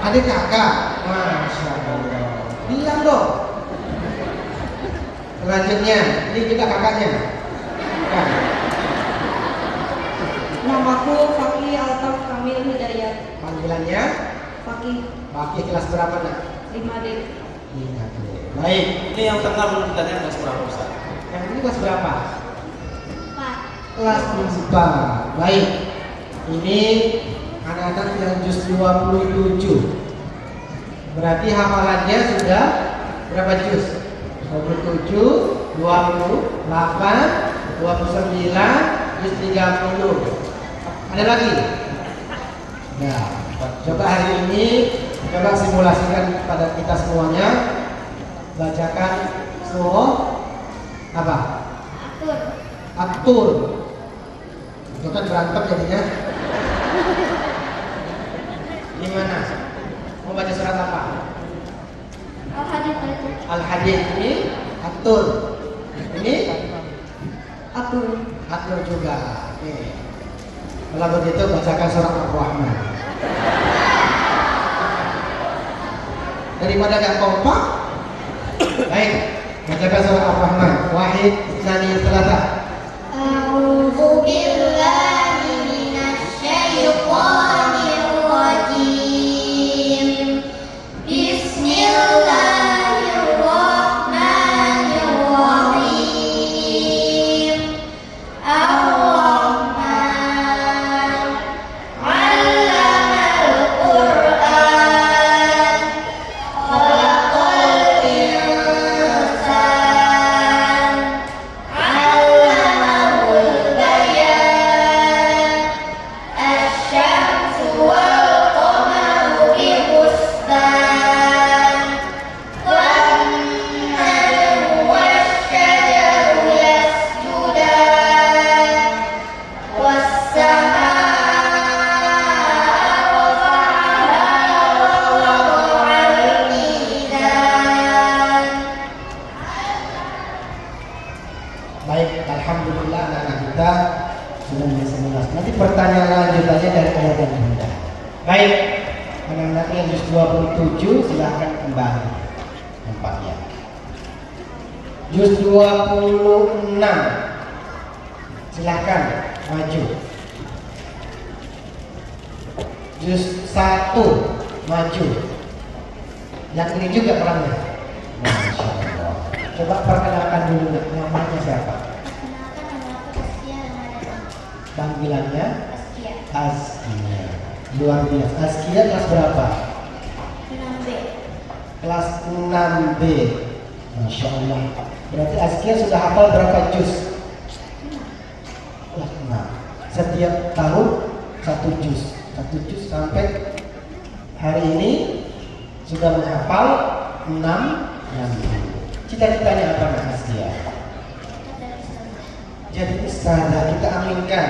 Adik kakak. Masya Allah. Bilang dong. Selanjutnya, ini kita kakaknya. Bukan. Namaku Fakih Altaf Kamil Hidayat. Panggilannya Fakih Baki. Kelas berapa nak? 5D. Baik. Ini yang tengah belum ditanya kelas berapa Ustaz? Yang ini kelas berapa? 4. Kelas 4. Baik. Ini anak-anak yang juz 27. Berarti hafalannya sudah berapa juz? 27, 28, 29, juz 30. Ada lagi? Nah, coba hari ini coba simulasikan pada kita semuanya. Bacakan surah apa? Atur. Atur. Itu kan berantem jadinya. Gimana? Mau baca surat apa? Al-Hadid. Al-Hadid ini atur. Ini Atur. atur juga. Oke. Kalau begitu bacakan surat Ar-Rahman. Daripada gak kompak, baik. Bacakan surat Ar-Rahman. Wahid, Isnani, Salata. A'udzu billahi minasy syaithanir rajim. Bismillahirrahmanirrahim. Ar-Rahman 'allamal Qur'an. Khalaqal insan 'allamahul bayan. Asy-syamsu wal qamaru bihusban. Wan-najmu wasy-syajaru yasjudan. Was-samaa'a rafa'aha wa wada'al mizan. Baik, alhamdulillah anak-anak kita sudah bisa mengulas. Nanti pertanyaan lanjutannya dari ayat yang mudah. Baik, anak-anak yang juz 27 silahkan kembali tempatnya. Juz 26 silahkan maju. Juz 1 maju. Yang ini juga orangnya. Masya Allah. Coba perkenalkan dulu namanya siapa? Perkenalkan, nama aku Askia Ramadhan. Panggilannya Askia. Askia. Luar biasa. Askia kelas berapa? 6B. Kelas 6B. Masya Allah. Berarti Askia sudah hafal berapa juz? Kelas 6. Setiap tahun 1 juz. 1 juz sampai hari ini sudah menghafal 6. Cita-citanya apa Mas Askia? Jadi ustazah, kita aminkan.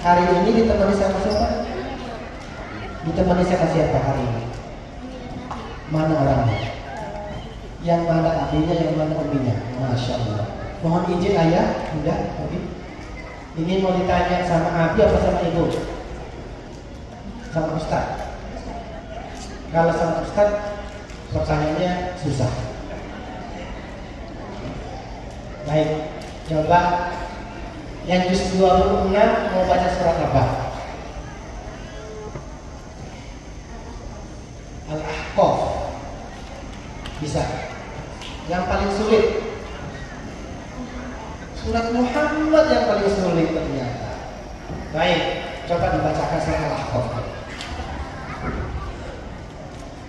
Hari ini ditemani sama siapa? Ditemani sama siapa hari ini? Mana orangnya? Yang mana abinya, yang mana uminya? Masya Allah. Mohon izin ayah, bunda, Abi. Ini mau ditanya sama Abi apa sama ibu? Sama Ustaz. Kalau sama Ustaz, pertanyaannya susah. Baik, coba yang juz 26 mau baca surat apa? Al-Ahqaf. Bisa. Yang paling sulit surat Muhammad yang paling sulit ternyata. Baik, coba dibacakan surat Al-Ahqaf.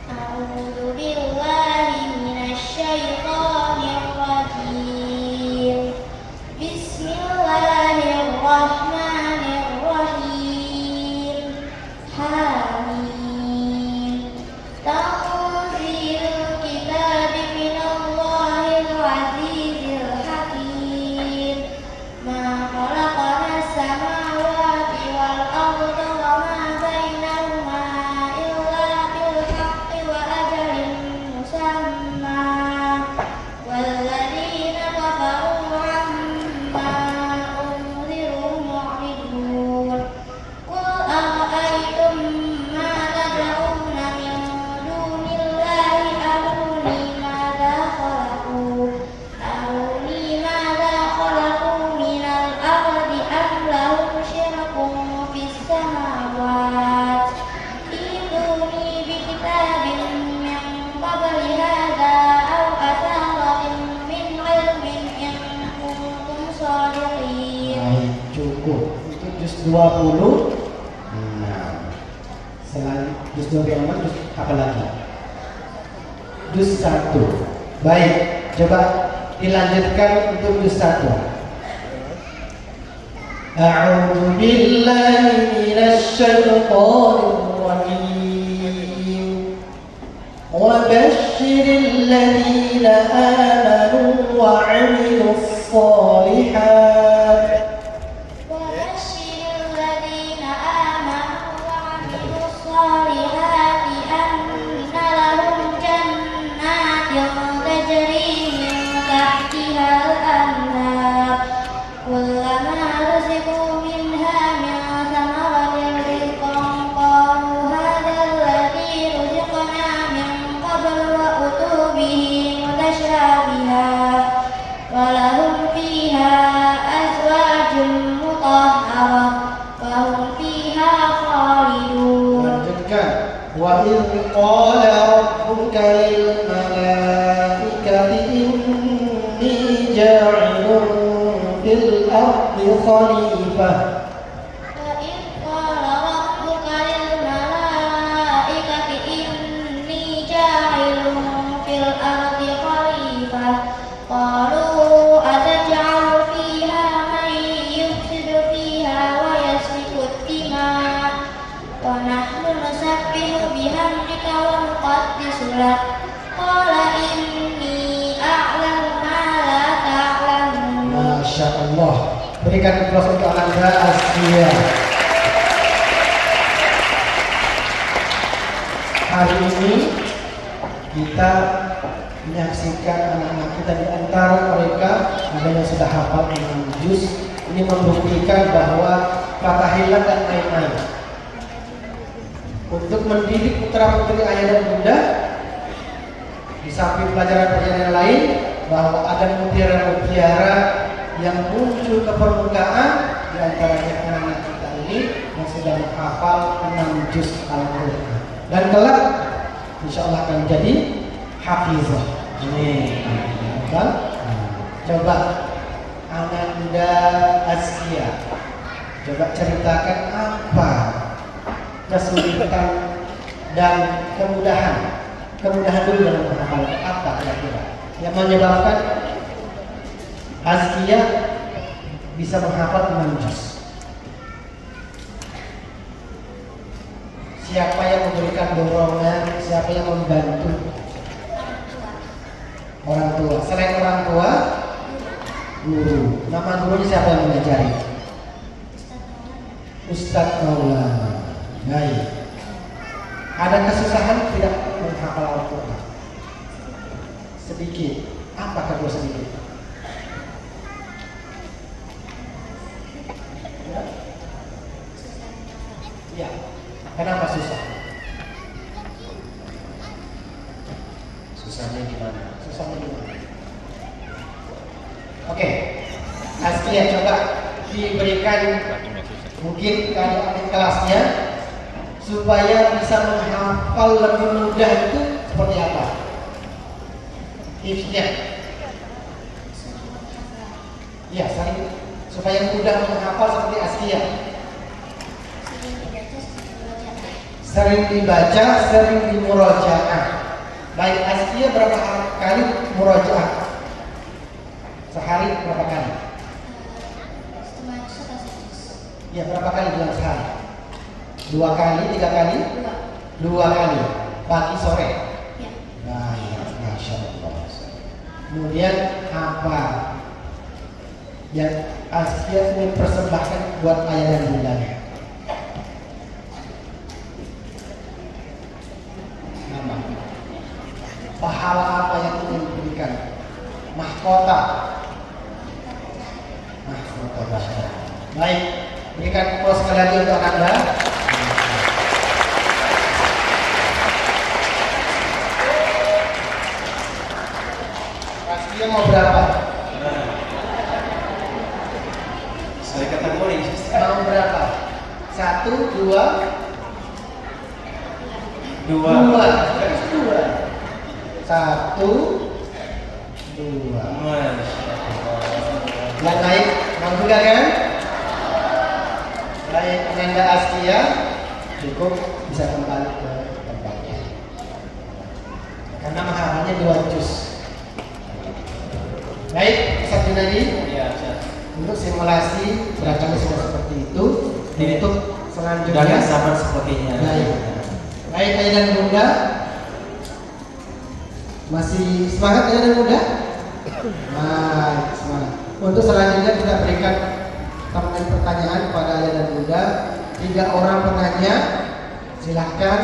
A'udzu billahi minasy syaithanir rajim. Bismillahirrahmanirrahim. Hamim. Tanzilul kitabi minallahil azizil hakim. Ma khalaqnas samawati wal arda wa ma bainahuma 26. Selain juz 26, juz apa lagi? Juz 1. Baik, coba dilanjutkan untuk juz 1. A'udzu billahi minasy syaithanir rajim. Wa basyiril ladzina amanu wa 'amilus shalihat. وبشر الذين آمنوا وعملوا الصالحات أن لهم جنات تجري من تحتها الأنهار كلما رزقوا منها من ثمرة رزقا قالوا هذا الذي رزقنا من قبل وأتوا به متشابها ولهم فيها أزواج مطهرة وهم فيها خالدون. Lanjutkan. Wa idh qala rabbuka lil malaikati inni ja'ilun fil ardi khalifah. وإذ قال ربك للملائكة إني جاعل في الأرض خليفة قالوا أتجعل فيها من يفسد فيها ويسفك الدماء ونحن نسبح بحمدك ونقدس لك قال إني أعلم ما لا تعلمون. Masya Allah. Berikan aplaus untuk Anda Asia. Hari ini kita menyaksikan anak-anak kita, di antara mereka ada yang sudah hafal 6 juz. Ini membuktikan bahwa fatahilah dan main-main. Untuk mendidik putra putri ayah dan bunda, di samping pelajaran-pelajaran lain, bahwa ada mutiara-mutiara yang muncul ke permukaan, di antaranya anak-anak kita ini yang sudah menghafal 6 juz Al-Quran. Dan kelak insya Allah akan jadi hafizah. Kan? Coba Ananda Askia, coba ceritakan apa kesulitan dan kemudahan dulu dalam menghafal, apa kira-kira yang menyebabkan Askia bisa menghafal 6 juz? Siapa yang memberikan dorongan? Siapa yang membantu? Orang tua. Selain orang tua, guru. Nama gurunya siapa yang mengajari? Ustadz Maulana. Baik. Ada kesusahan tidak menghafal Al-Quran? Sedikit. Apa kedua sedikit? Ya. Kenapa susah? Susahnya gimana? Oke. Askia coba diberikan mungkin adik kelasnya supaya bisa menghafal lebih mudah itu seperti apa? Tipsnya? Ya, supaya mudah menghafal seperti Askia. Sering dibaca, sering dimurojaah. Baik, Askia berapa kali murojaah? Sehari berapa kali? Ya, berapa kali dalam sehari? 2 kali, 3 kali? 2 kali. Pagi, sore? Ya. Baik, Masya Allah. Kemudian apa yang Askia ingin persembahkan buat ayah dan bundanya? Pahala apa yang ingin diberikan? Mahkota. Baik, berikan aplaus sekali lagi untuk Anda. Pastinya mau berapa? Saya kategori. Mau berapa? 1, 2, 2. 1, 2. Yang lain mau juga kan? Baik. Baik, Ananda Askia cukup bisa kembali ke tempatnya. Karena mahalnya 2 juz. Baik, Ustaz Junadi. Ya, Untuk simulasi barangkali sudah seperti itu. Untuk dan selanjutnya. sabar sebagainya. Baik. Baik, Ayah dan Bunda. Masih semangat Ayah dan Bunda? Baik, semangat. Untuk selanjutnya kita berikan pertanyaan kepada Ayah dan Bunda. 3 orang penanya, silahkan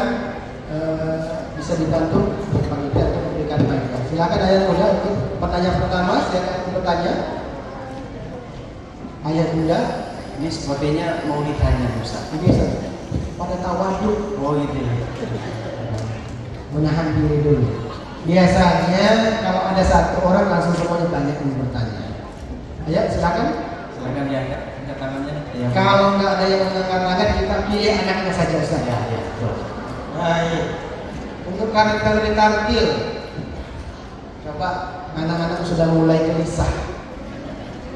bisa dibantu panitia untuk memberikan mic. Silahkan Ayah dan Bunda untuk pertanyaan pertama. Silakan bertanya. Ayah Bunda. Ini sepertinya mau ditanya Ustaz. Ini Ustaz, pada tawaduk. Oh gitu ya. Menahan diri dulu. Biasanya kalau ada 1 orang langsung semuanya banyak yang bertanya. Ayo silakan. Silakan ya, angkat tangannya. Ya. Kalau nggak ada yang mengangkat tangan, kita pilih anaknya saja Ustaz. Ya, betul. Baik. Untuk karakter tartil, coba anak-anak sudah mulai gelisah.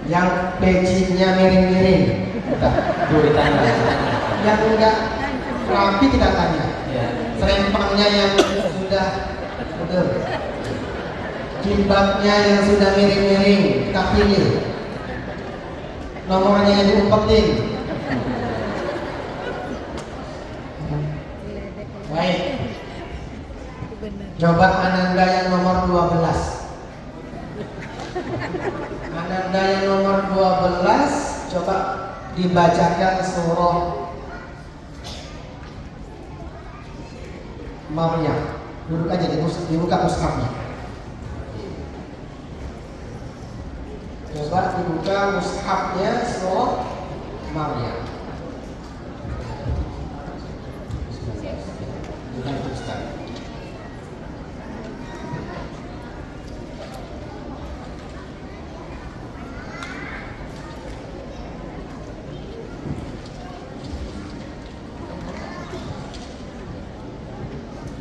Yang pecinya miring-miring. Dulu ditanya. Yang enggak rapi kita tanya. Ya. Serempangnya yang sudah betul, jilbabnya yang sudah miring-miring kita pilih, nomornya yang diumpetin. Baik, coba Ananda yang nomor 12. Ananda yang nomor 12, coba dibacakan surah Maryam. Duduk aja, dibuka mushafnya. Coba dibuka mushafnya surah Maryam. Bukan Ustaz.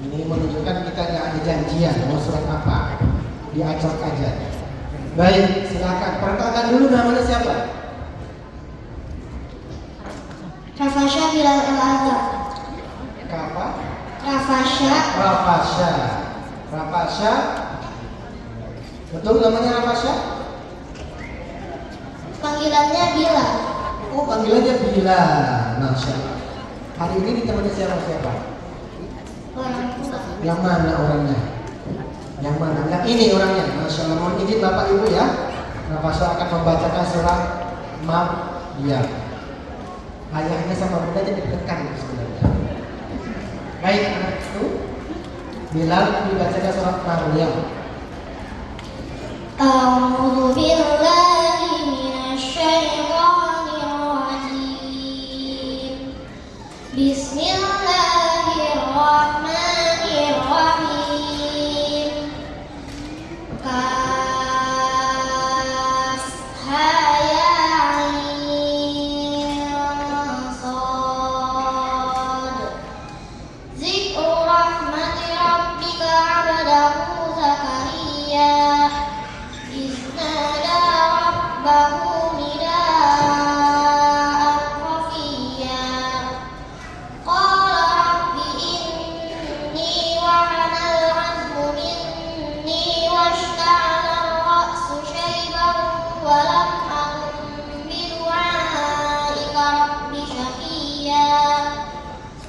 Ini menunjukkan kita nggak ada janjian mau surat apa, diacak aja. Baik, silakan. Perkenalkan dulu namanya siapa? Rafasha Bilal El-Azhar. Apa? Rafasha. Rafasha. Rafasha. Betul namanya Rafasha? Panggilannya Bilal. Oh, panggilannya Bilal. Masya Allah. Hari ini ditemani siapa? Orang tua. Yang mana orangnya? Yang mana? Yang ini orangnya. Masya Allah. Mohon izin Bapak Ibu ya. Rafasha akan membacakan surat Maryam. Ayahnya sama bundanya ditekan sebenarnya. Baik, anak itu Bilal dibacakan surat Maryam. A'udzu billahi minasyaitonir rajim. Bismillahirrahmanirrahim. Kaf ha ya ain sad. Zikru rahmati rabbika 'abdahu Zakaria. Iznada rabbahu nidaan khafiyya. Qala rabbi inni wa'ana al-'azmu minni washta'ala ar-ra'su shayban wa lam akun bidu'aika rabbi shaqiyya.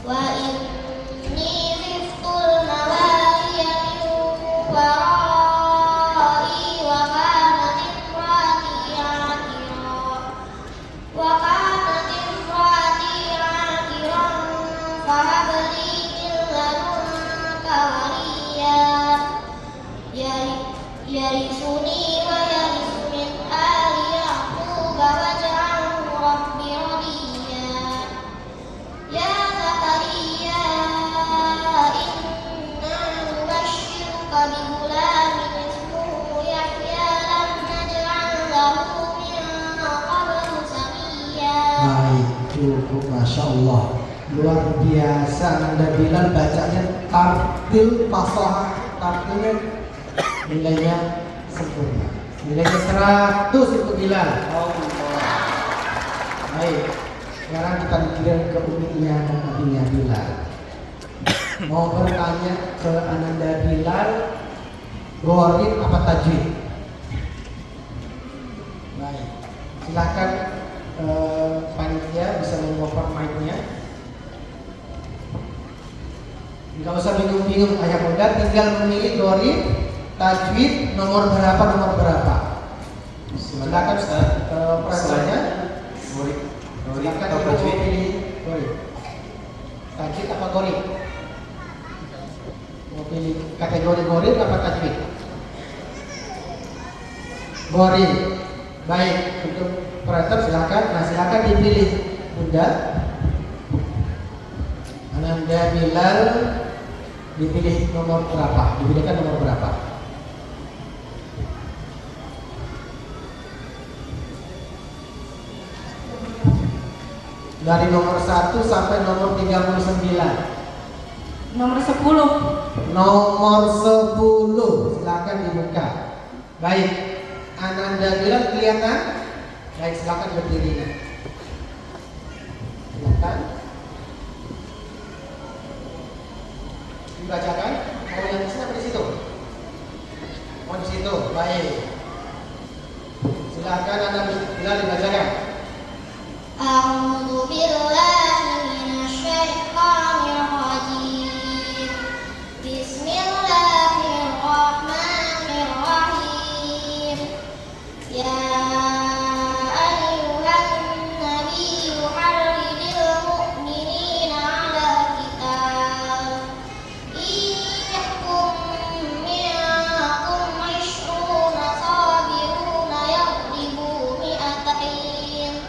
Wa inni khiftul mawaliya min wara'i wa kanat imra'ati 'aqiran fahab li min ladunka waliyya yarisuni wa yarisu min ali ya'qub waj'alhu rabbi radiyya. Ya Zakaria, inna nubashshiruka bi ghulamin ismuhu Yahya lam naj'al lahu min qablu samiyya. Baik, cukup, Masya Allah. Luar biasa. Anda Bilal bacanya tartil fasahah, tartilnya nilainya sempurna. Nilainya 100 untuk Bilal. Baik. Sekarang kita mikirin ke uminya dan abinya Bilal. Mau bertanya ke Ananda Bilal, Gharib apa tajwid? Baik, silakan panitia bisa mengoper mic-nya. Enggak usah bingung-bingung ayah muda, tinggal memilih Gharib, tajwid, nomor berapa. Silakan operatornya. Silakan ibu mau pilih Gharib. Tajwid apa Gharib? Mau pilih kategori Gharib apa tajwid? Gharib. Baik, untuk operator silakan. Nah, silakan dipilih Bunda. Ananda Bilal dipilih nomor berapa? Dipilihkan nomor berapa? Dari nomor 1 sampai nomor 39. Nomor 10. Nomor 10, silakan dibuka. Baik, Ananda Bilal kelihatan? Baik, silakan berdiri. Silakan. Dibacakan. Mau yang di sini apa di situ? Mau di situ. Baik. Silakan Ananda Bilal dibacakan. A'udzu billahi minasyaitonir rajim. Bismillahirrahmanirrahim. Ya ayyuhan nabiyyu harridil mu'minina 'alal qital. Iyyakum minkum 'ishruna sabiruna yaghlibu mi'atain.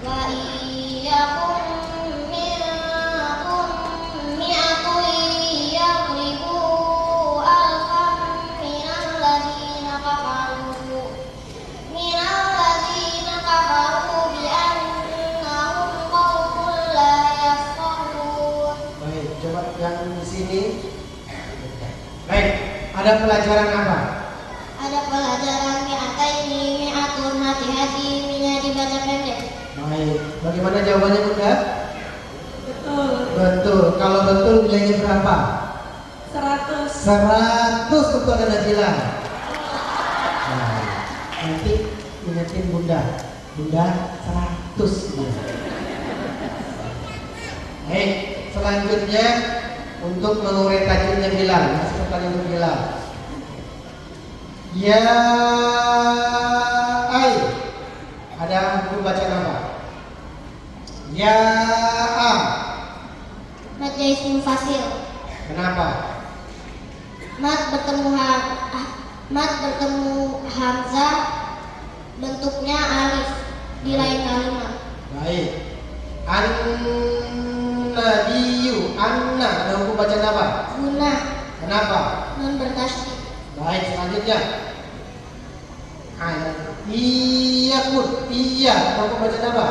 Wa iyyakum minkum mi'atun yaghlibu alfan minal ladzina kafaru bi annahum qaumun la yafqahun. Baik, coba yang di sini. Baik, ada pelajaran apa? Ada pelajaran mi'atun, hati-hati mi'nya dibaca pendek. Baik, bagaimana jawabannya Bunda? Betul. Betul, kalau betul nilainya berapa? 100. 100 untuk Ananda Bilal. Nah, nanti ingetin Bunda 100 ya. Baik, selanjutnya untuk mengurai tajwidnya Bilal, masih pertanyaan untuk Bilal. Ya ai, ada buku bacaan apa? Ya a. Mad ismul fasil. Kenapa? Mad bertemu hamzah, bentuknya alif di lain kalimat. Baik. An-nabiyyu, anna, ada hukum bacaan apa? Gunah, Kenapa? nun bertasydid. Baik, selanjutnya. Iyakun, iya, ada hukum bacaan apa?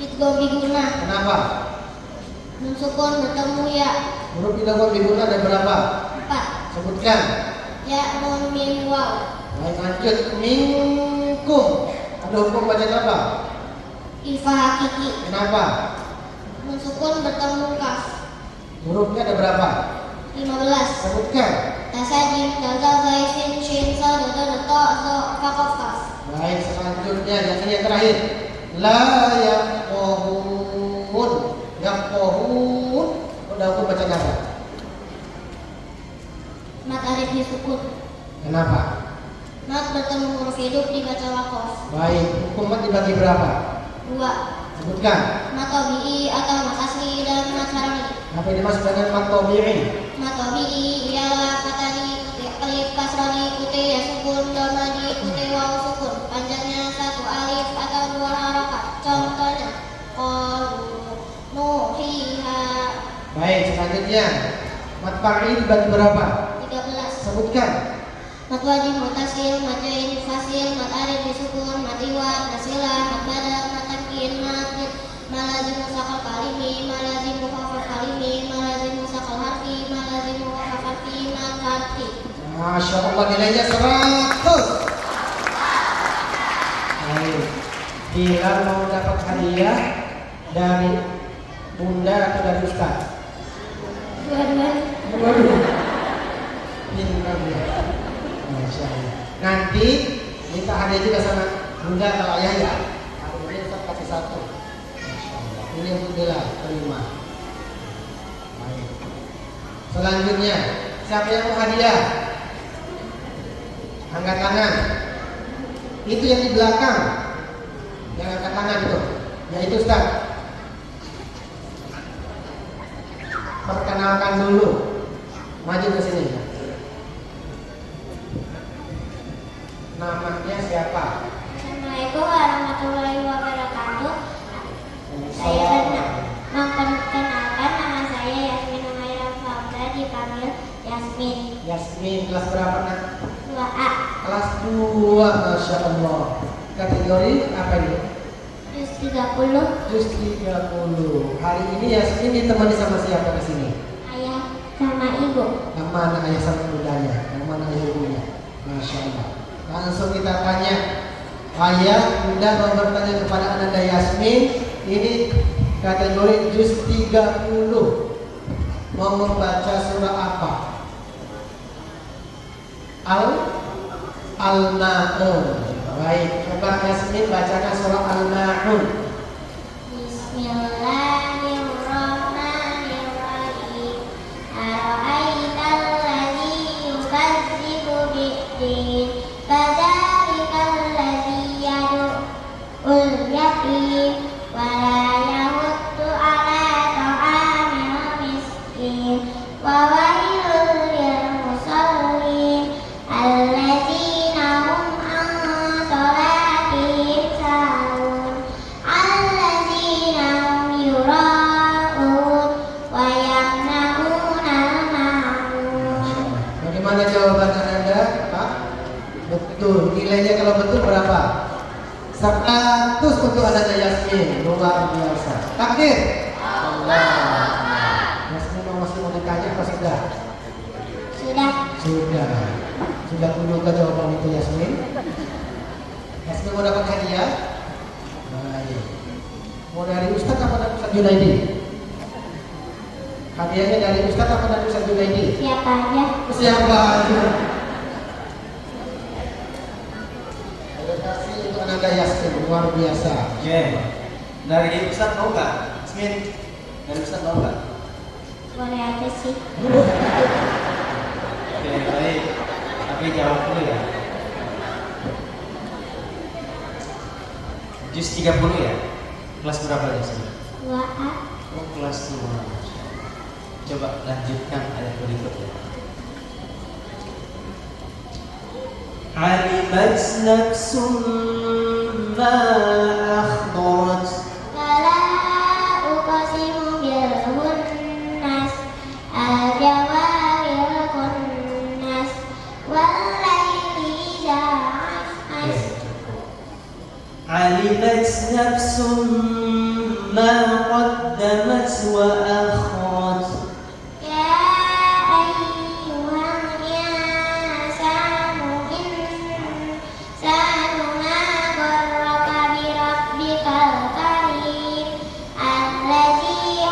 Idgham bi gunah, Kenapa? nun sukun bertemu ya. Huruf idgham bi gunah ada berapa? 4. Sebutkan. Ya, nun, mim, waw. Baik, lanjut. Minkum, ada hukum bacaan apa? Ifa hakiki, Kenapa? nun sukun bertemu kaf. Hurufnya ada berapa? 15. Sebutkan. Tasajim, dal, zai, sin, shin, sa, da, ta, za, fa, qaf, kaf. Baik, selanjutnya yang terakhir. La yaqahun. Yaqahun. Udah hukum baca apa? Mat alif disukun. Kenapa? Mat bertemu huruf hidup dibaca waqaf. Baik, hukum mat dibagi berapa? 2. Sebutkan. Mat tabi'i atau mat asli dan mat syar'i. Apa yang dimaksud dengan mat tabi'i? Mat tabi'i ialah kata diikuti alif kasrah diikuti ya sukun, dhamma diikuti waw sukun. Panjangnya 1 alif atau 2 harakat. Contohnya qalu, nuhiha. Baik, selanjutnya mat far'i dibagi berapa? 13. Sebutkan. Mat wajib mutasil, mat jain fasil, mat alif disukun, mat iwad, nasilah, mat badal, mat tamkin, mat malazim musaqal kalimi, malazim mukhafaf kalimi, malazim musaqal harfi, malazim mukhafaf harfi, mat harfi. Masya Allah, nilainya 100. Baik, Bilal mau dapat hadiah Dari Bunda atau dari Ustaz? Dua-duanya. Waduh, pintar dia. Masya Allah. Nanti minta hadiah juga sama Bunda atau Ayah ya. Hari ini Ustaz kasih satu. Masya Allah. Ini untuk Bella, terima. Baik. Selanjutnya, siapa yang mau hadiah? Angkat tangan. Itu yang di belakang. Yang angkat tangan itu. Yaitu Ustaz. Perkenalkan dulu. Maju ke sini. Namanya siapa? Assalamualaikum warahmatullahi wabarakatuh. Saya memperkenalkan nama saya Yasmin Umairah Fauza, dipanggil Yasmin. Yasmin, kelas berapa nak? 2A. Kelas 2, Masya Allah. Kategori apa ini? Juz 30. Juz 30. Hari ini Yasmin ditemani sama siapa ke sini? Ayah sama ibu. Yang mana ayah sama bundanya? Yang mana ayah ibunya? Masya Allah. Langsung kita tanya. Ayah, bunda mau bertanya kepada ananda Yasmin. Ini kategori juz 30. Mau membaca surah apa? Al-Ma'un. Baik, coba Yasmin bacakan surah Al-Ma'un. Bismillahirrahmanirrahim. Ara'aital ladzi yukadzibu biddin, fadzarikal ladzi yad'ul yatim wa la yahuddu 'ala ta'amil miskin wa wailul lil musallin alladzina hum an salatihim sahun alladzina hum yura'un wa yamna'unal ma'un. Bagaimana jawaban Anda, Pak? Betul. Nilainya kalau betul berapa? 100 untuk ananda Yasmin. Luar biasa. Takbir. Allah. Yasmin masih mau ditanya apa sudah? Sudah. Sudah dulu ke jawaban itu Yasmin. Yasmin mau dapat hadiah? Baik. Mau dari Ustaz apa dari Ustaz Junaidi? Hadiahnya dari Ustaz apa dari Ustaz Junaidi? Siapa aja? Siapa aja? Terima kasih untuk ananda Yasmin, luar biasa. Oke. Dari Ustaz mau nggak? Yasmin, dari Ustaz mau nggak? Boleh aja sih. Oke, baik. Tapi jawab dulu ya. Juz 30 ya? Kelas berapa ya sih? 2A. Oh, kelas 2. Coba lanjutkan ayat berikutnya. Alimat nafsum ma akhdarat. Fala uqsimu bil khunnas, al-jawaril khunnas, wal laili idza as'as. Alimat nafsum ma qaddamat wa akhrat. Ya ayyuhan insanu insanu ma gharraka bi rabbikal karim alladzi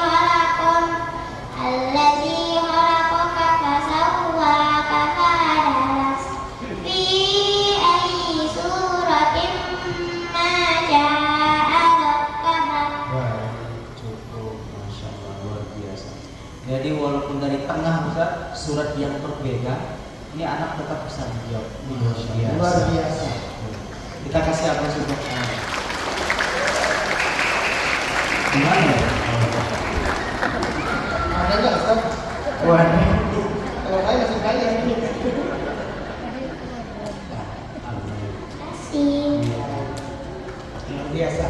khalaqaka fasawwaka fa'adalak fi ayyi suratin ma syaa rabbaka. Wah, cukup, masya Allah, luar biasa. Jadi walaupun dari tengah Ustaz, surat yang berbeda, ini anak tetap bisa menjawab. Luar biasa. Kita kasih aplaus untuk anak. Gimana ya? Ada nggak Ustaz? Waduh. Kalau saya masih kaya. Kasih. Luar biasa.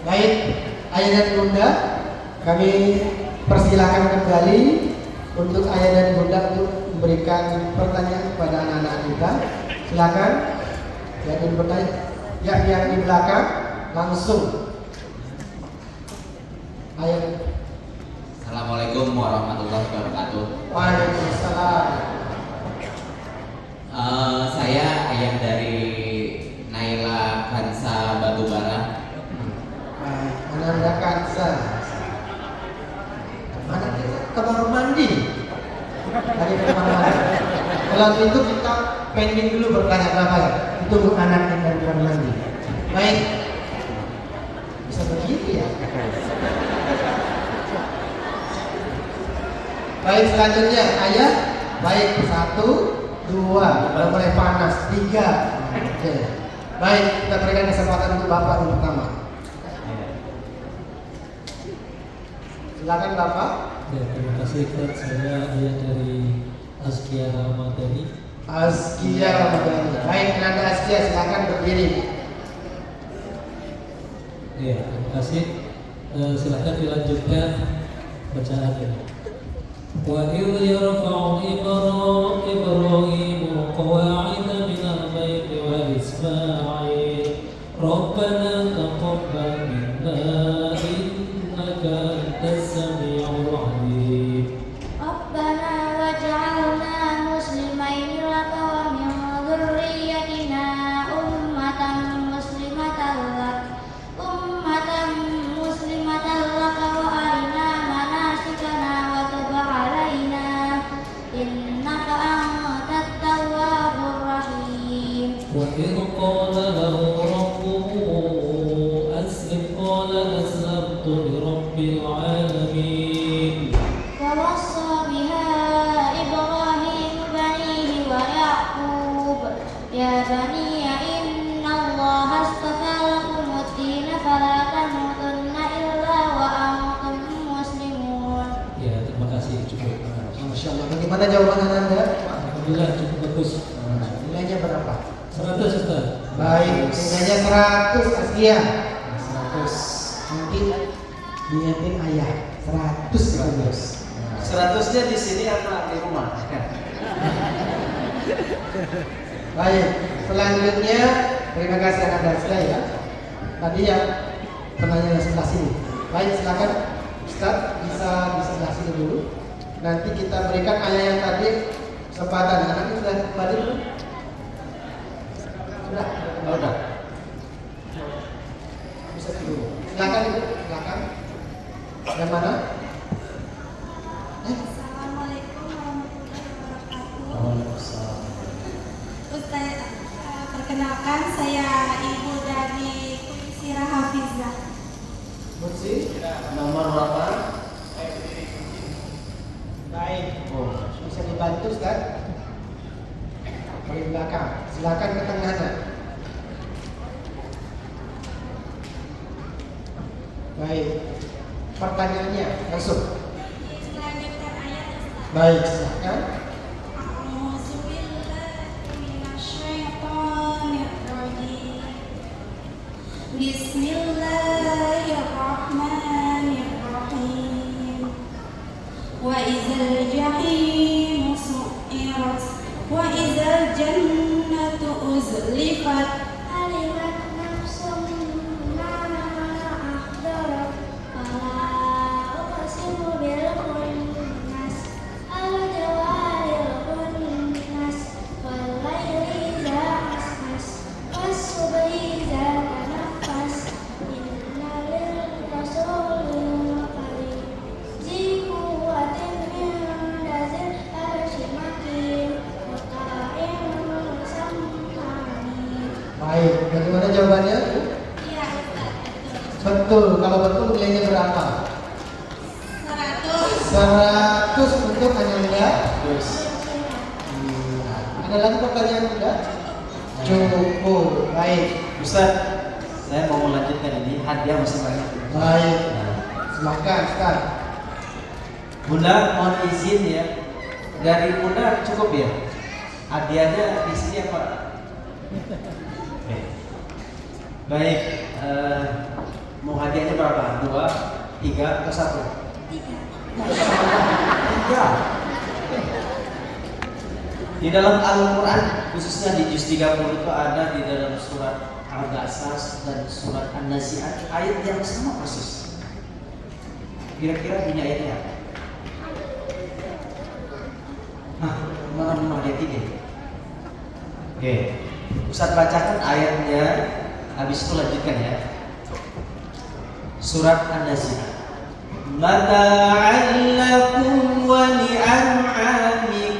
Baik, ayah dan bunda, kami persilahkan kembali untuk ayah dan bunda untuk memberikan pertanyaan kepada anak-anak kita. Silakan. Yang ingin bertanya, yang di belakang langsung. Ayah. Assalamualaikum warahmatullahi wabarakatuh. Waalaikumsalam. Saya ayah dari Naila Kansa Batubara. Baik, Ananda Kansa. Tadi kemana-mana. Kalau itu kita pending dulu bertanya berapa ya? Tunggu anaknya dan kamar mandi. Baik. Bisa begitu ya? Baik, selanjutnya ayat. Baik, 1, 2, udah mulai panas. 3. Oke. Baik, kita berikan kesempatan untuk Bapak yang pertama. Silakan Bapak. Ya, terima kasih Ustaz. Saya ayat dari Azkiyah Ramadhani. Azkiyah Ramadhani. Baik, Nanda Azkiyah silakan berdiri. Ya, terima kasih. Silakan dilanjutkan bacaannya. Wa idh yarfa'u Ibrahimu qawa'ida minal baiti wa Ismail Rabbana taqabbal minna innaka antas sami'ul 'alim. ربنا واجعلنا مسلمين لك ومن ذريتنا أمة مسلمة لك وأرنا مناسكنا وتب علينا إنك أنت التواب الرحيم. وإذ قال له ربه أسلم قال أسلمت لرب العالمين. ووصى بها إبراهيم بنيه ويعقوب يا بني إن الله اصطفى لكم الدين فلا تموتن إلا وأنتم مسلمون. Ya, terima kasih, cukup. Masya Allah. Bagaimana jawaban Anda? Alhamdulillah cukup bagus. Nilainya berapa? 100 Ustaz. Baik, nilainya 100 Azkiyah. 100. Nanti niatin ayat 100 bagus. 100-nya di sini apa di rumah? Baik, selanjutnya terima kasih Anda sekali ya. Tadi yang penanya yang sebelah sini. Baik, silakan Ustaz bisa di sebelah sini dulu. Nanti kita berikan ayat yang tadi kesempatan. Anaknya sudah kembali belum? Sudah. Oh, udah. Bisa dulu. Silakan Ibu, silakan. Yang mana? Assalamualaikum warahmatullahi wabarakatuh. Ustaz, perkenalkan saya ibu dari Sirah Hafizah. Mutsi, Nomor berapa? baik. Oh, bisa dibantu Ustaz? Paling belakang. Silakan ke tengah. Baik. Pertanyaannya langsung. Selanjutkan ayat Ustaz. Baik, silakan. A'udzu billahi minasyaitonir rajim. Bismillahirrahmanirrahim. Wa idzal jahimu su'irat wa idzal jannatu uzlifat alimat nafsum ma ahdarat fala uqsimu bil khunnas al jawaril khunnas wal laili idza as'as was subhi idza tanaffas inna lil rasulil karim zi quwwatin inda zil arsy makin muta'in sam'amin. Baik, bagaimana jawabannya? Iya Ustaz, Betul, kalau betul nilainya berapa? 100. 100 untuk Ananda. Terus. Ada lagi pertanyaan tidak? Cukup. Baik. Ustaz, saya mau melanjutkan ini. Hadiah masih banyak. Baik. Silakan, Ustaz. Bunda mohon izin ya. Dari Bunda cukup ya. Hadiahnya di sini apa? Oke. Baik. Mau hadiahnya berapa? 2, 3 atau 1? 3. Di dalam Al-Quran khususnya di juz 30 itu ada di dalam surat Al-Qasas dan surat An-Nazi'at ayat yang sama persis. Kira-kira bunyi ayatnya apa? Nah, mana ayat ini? Oke, Ustaz bacakan ayatnya, habis itu lanjutkan ya. Surat An-Nazi'at. Mata'an lakum wa li'an'amikum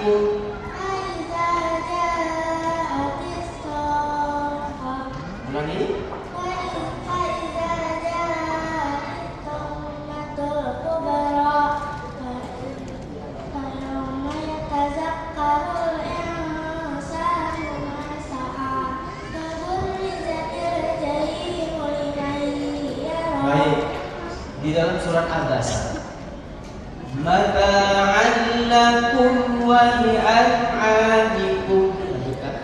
Baik. Di dalam surat Al-Dasar. Mata'an lakum wa li'an'amikum. Lanjutkan.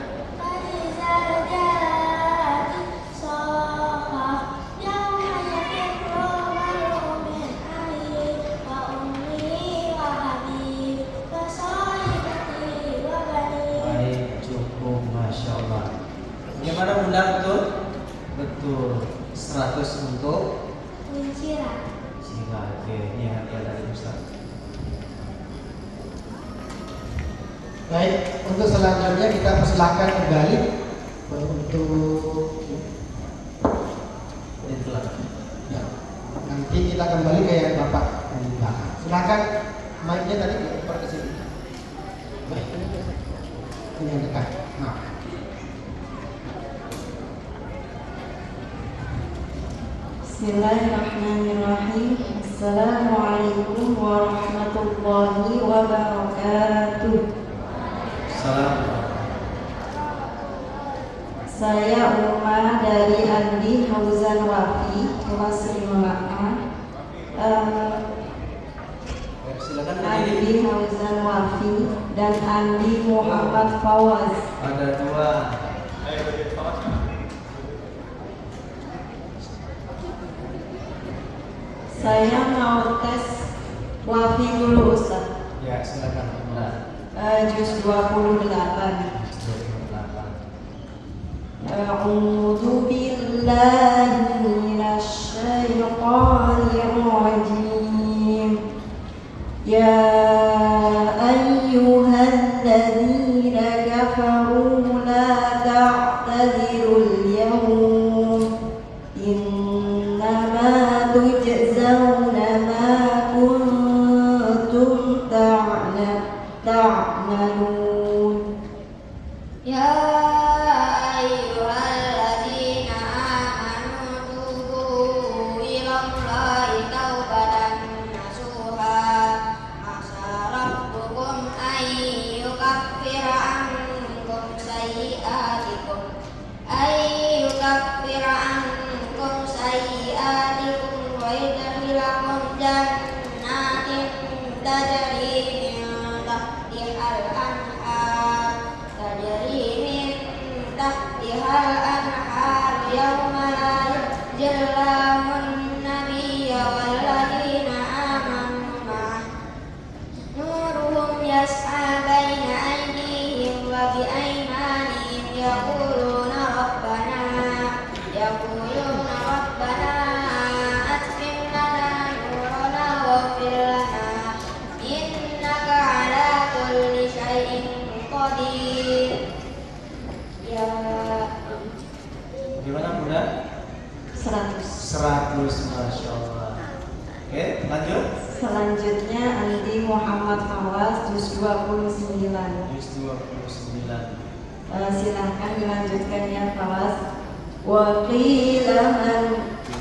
Baik, cukup, Masya Allah. Bagaimana Bunda, betul? Betul. 100 untuk Sila. Oke, ini hadiah dari Ustaz. Baik, untuk selanjutnya kita persilahkan kembali untuk ya, nanti kita kembali ke yang Bapak di belakang. Silakan mic-nya tadi diputar ke sini. Baik. Ini yang dekat. Nah. Bismillahirrahmanirrahim. Assalamualaikum warahmatullahi wabarakatuh. Salam. Saya Uma dari Andi Hauzan Wafi, kelas 5A. Silakan berdiri. Andi Hauzan Wafi dan Andi Muhammad Fawaz. Ada dua. Saya mau tes Wafi dulu Ustaz. Ya, silakan Bunda. Juz 28. A'udzu billahi minasy syaithanir rajim. Ya ayyuhalladzina kafaru la ta'tadzirul yawm innama tujzauna ma kuntum ta'malun. Ya ayyuhalladzina amanu tubu ilallahi taubatan nasuha asa rabbukum ayyukaffira ankum sayyi'atikum wa yudkhilakum jannatin tajri min tahtihal anhar yawma la yujzallahu nabiyya walladzina amanu ma'ah nuruhum yas'a baina aydihim wa bi aymanihim yaquluna rabbana atmim lana nurana waghfir lana innaka ala kulli syai'in qadir. Ya. Gimana Bunda? 100. 100, Masya Allah. Oke, lanjut. Selanjutnya Andi Muhammad Fawaz juz 29. Juz 29. Silahkan dilanjutkan ya Fawaz. Wa qila man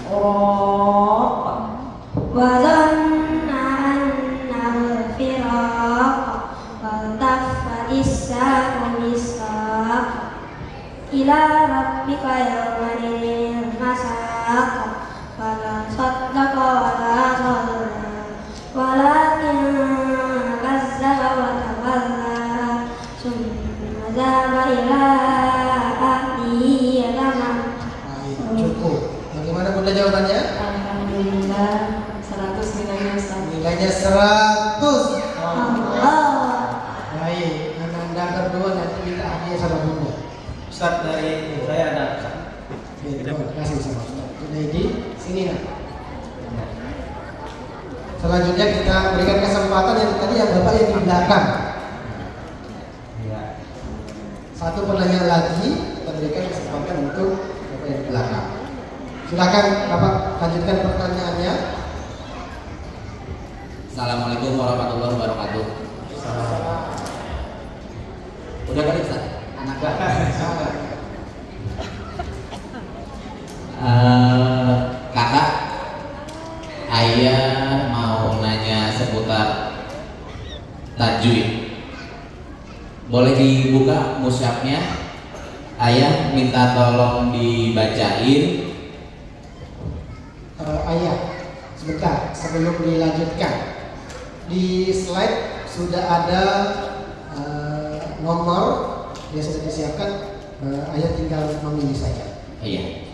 raq wa dhanna annal firaq faltafatis saqu bisaq ila rabbika yawmaidin masaq fala saddaqa wa la salla walakin kazzaba wa tawalla summa dhahaba ila ahlihi yatamatta. Cukup. Bagaimana Bunda jawabannya? Alhamdulillah 100 nilainya Ustaz. Nilainya 100. Allah. Baik, Anda berdua nanti minta hadiah sama Bunda. Ustaz dari saya ada Ustaz. Oke, terima kasih sama Ustaz. Jadi sini nak. Selanjutnya kita berikan kesempatan yang tadi yang Bapak yang di belakang. Ya. Satu penanya lagi kita berikan kesempatan untuk Bapak yang di belakang. Silakan Bapak lanjutkan pertanyaannya. Assalamualaikum warahmatullahi wabarakatuh. Udah kali Ustaz? Anak kakak, ayah mau nanya seputar tajwid. Boleh dibuka mushafnya? Ayah minta tolong dibacain. ayat. Sebentar sebelum dilanjutkan, di slide sudah ada nomor yang sudah disiapkan, ayat tinggal memilih saja. Iya.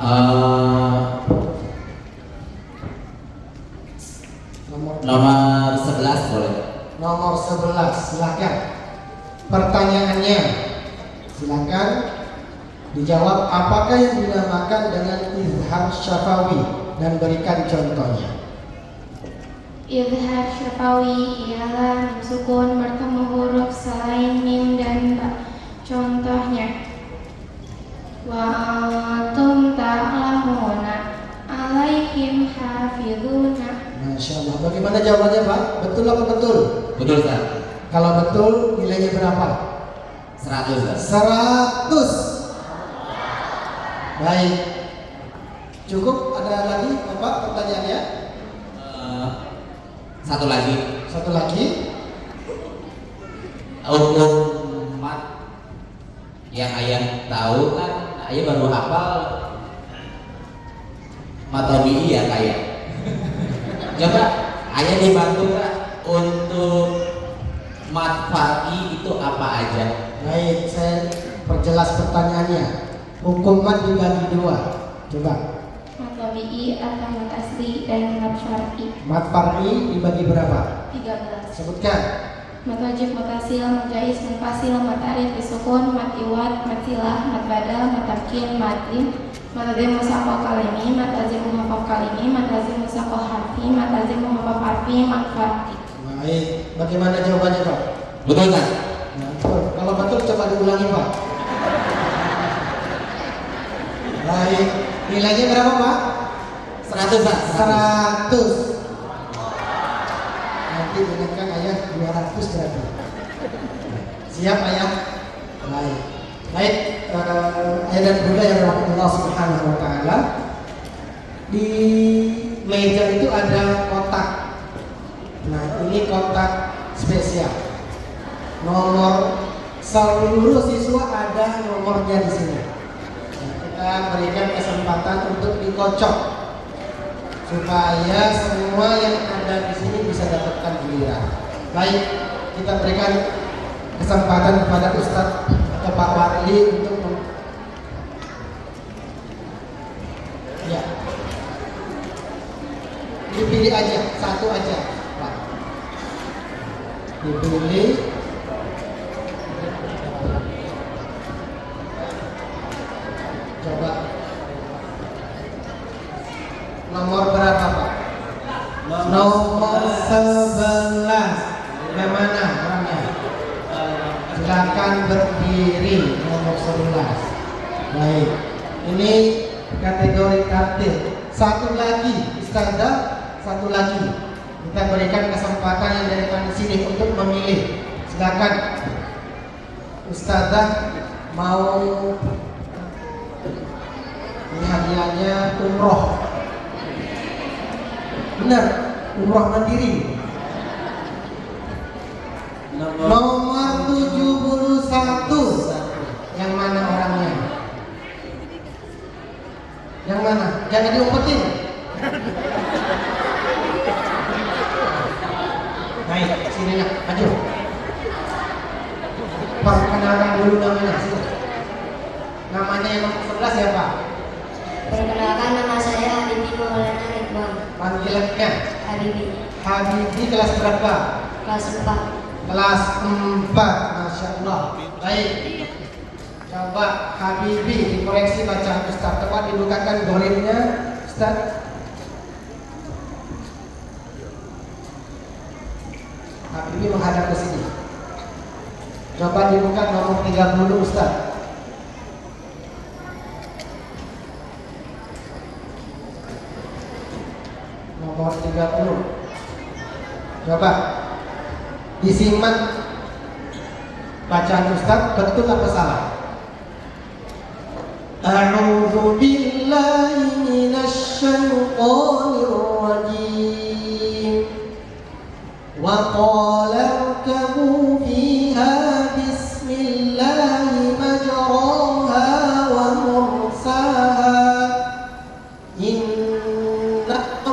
Nomor 11 boleh. Nomor 11, silakan. Pertanyaannya, silakan dijawab. Apakah yang dinamakan dengan izhar syafawi dan berikan contohnya. Izhar syafawi ialah mim sukun bertemu huruf selain mim dan ba. Contohnya, wa antum ta'lamuna alaihim hafizuna. Masya Allah. Bagaimana jawabannya Pak? Betul apa betul? Betul Ustaz. Kalau betul nilainya berapa? 100 Ustaz. 100. Baik. Cukup, ada lagi Bapak pertanyaannya? Satu lagi. Satu lagi. Untuk mat yang ayah tahu kan, ayah baru hafal matobi ya kayak. Coba ayah dibantu Kak untuk mat far'i itu apa aja? Baik, saya perjelas pertanyaannya. Hukum mat dibagi dua. Coba. Mat tabi'i atau mat asli dan mat syar'i. Mat far'i dibagi berapa? 13. Sebutkan. Mat wajib, mat asil, mat jais, mat fasil, mat arif, disukun, mat iwad, mat silah, mat badal, mat tamkin, mat lim, mat lazim musaqqa kalimi, mat lazim muhaqqaq kalimi, mat lazim musaqqa harfi, mat lazim muhaqqaq harfi, mat far'i. Baik, bagaimana jawabannya Pak? Betul kan? Betul. Kalau betul coba diulangi Pak. Baik, nilainya berapa Pak? 100 Pak. 100. Nanti dengarkan ayah 200 berarti. Siap ayah? Baik. Baik, ayah dan bunda yang dirahmati Allah Subhanahu wa taala. Di meja itu ada kotak. Nah, ini kotak spesial. Nomor seluruh siswa ada nomornya di sini. Nah, kita berikan kesempatan untuk dikocok supaya semua yang ada di sini bisa dapatkan giliran. Baik, kita berikan kesempatan kepada Ustadz atau Pak Warli untuk ya, dipilih aja, satu aja Pak. Dipilih. Coba nomor berapa Pak? Nomor 11. Bagaimana orangnya? Silakan berdiri. Nomor 11. Baik. Ini kategori kartil. Satu lagi Ustazah, satu lagi. Kita berikan kesempatan yang dari di sini untuk memilih. Silakan Ustazah mau ini hadiahnya umroh. Benar, umroh mandiri. Nomor 71. Yang mana orangnya? Yang mana? Jangan diumpetin. Baik, sini ya, maju. Perkenalkan dulu namanya. Sini. Namanya yang nomor 11 ya Pak? Perkenalkan, nama saya Habibi Maulana Ridwan. Panggilannya Habibi, Habibi, kelas berapa? kelas 4. Kelas 4. Masya Allah. Baik. Coba Habibi dikoreksi bacaan Ustaz. Coba dibukakan gorimnya Ustaz. Habibi menghadap ke sini. Coba dibuka nomor 30 Ustaz. Nomor 30. Coba disimak bacaan Ustaz, betul apa salah? A'udzu billahi minasy syaithanir rajim. Wa qala irkabu fiha bismillahi majraha wa mursaha. Inna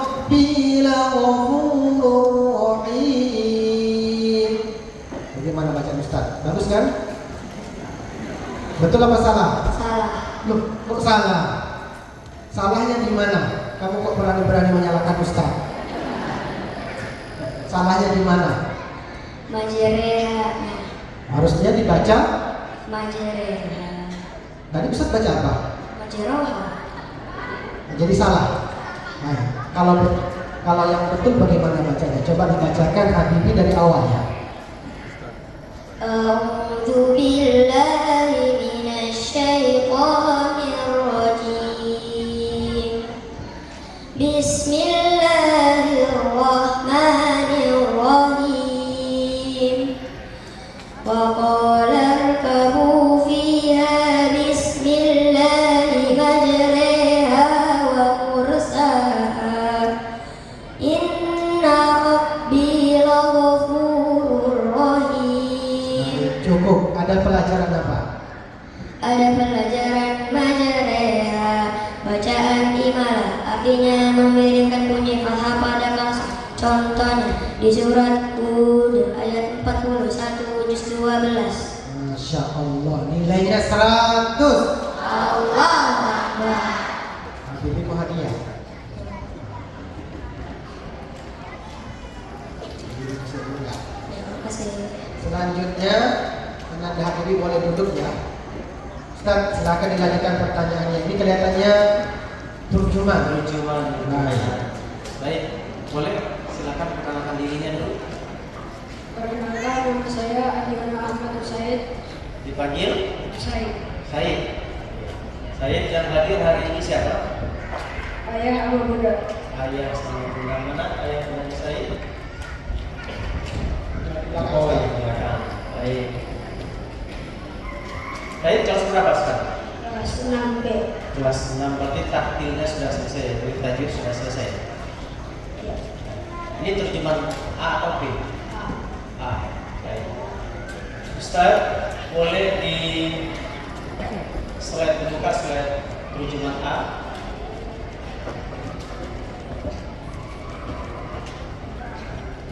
Loh, kok salah? Salahnya di mana? Kamu kok berani-berani menyalahkan Ustaz? Salahnya di mana? Majreha. Harusnya dibaca. Majreha. Tadi Ustaz baca apa? Majroha. Jadi salah. Nah, kalau yang betul bagaimana bacanya? Coba dibacakan Habibie dari awal ya. A'udzu billahi minasy syaithanir rajim. Bismillahirrahmanirrahim. Wa qala irkabu fiha bismillahi majriha wa mursaha. Inna rabbi laghafurur rahim. Cukup. Ada pelajaran apa? Ada pelajaran majreha, bacaan imalah, artinya mengirimkan bunyi fathah pada kasar. Contohnya di surat Hud ayat 41 juz 12. Masya Allah, nilainya 100. Allahu Akbar. Habibie mau hadiah. Terima kasih. Selanjutnya, Ananda Habibie boleh duduk ya. Ustaz, silakan dilanjutkan pertanyaannya. Ini kelihatannya terjemahan. Baik, boleh silakan perkenalkan dirinya dulu. Perkenalkan, nama saya Adiwana Ahmad Said. Dipanggil Said. Said. Said yang hadir hari ini siapa? Ayah Abu Buddha. Ayah sama bunda. Mana ayah bunda Said? Oh iya, belakang. Baik. Said kelas berapa sekarang? Kelas 6B. Kelas 6, berarti taktilnya sudah selesai, tajwid sudah selesai. Ya. Ini terjemahan A atau B? A. A. Baik. Ustaz, boleh di slide dibuka slide terjemahan A.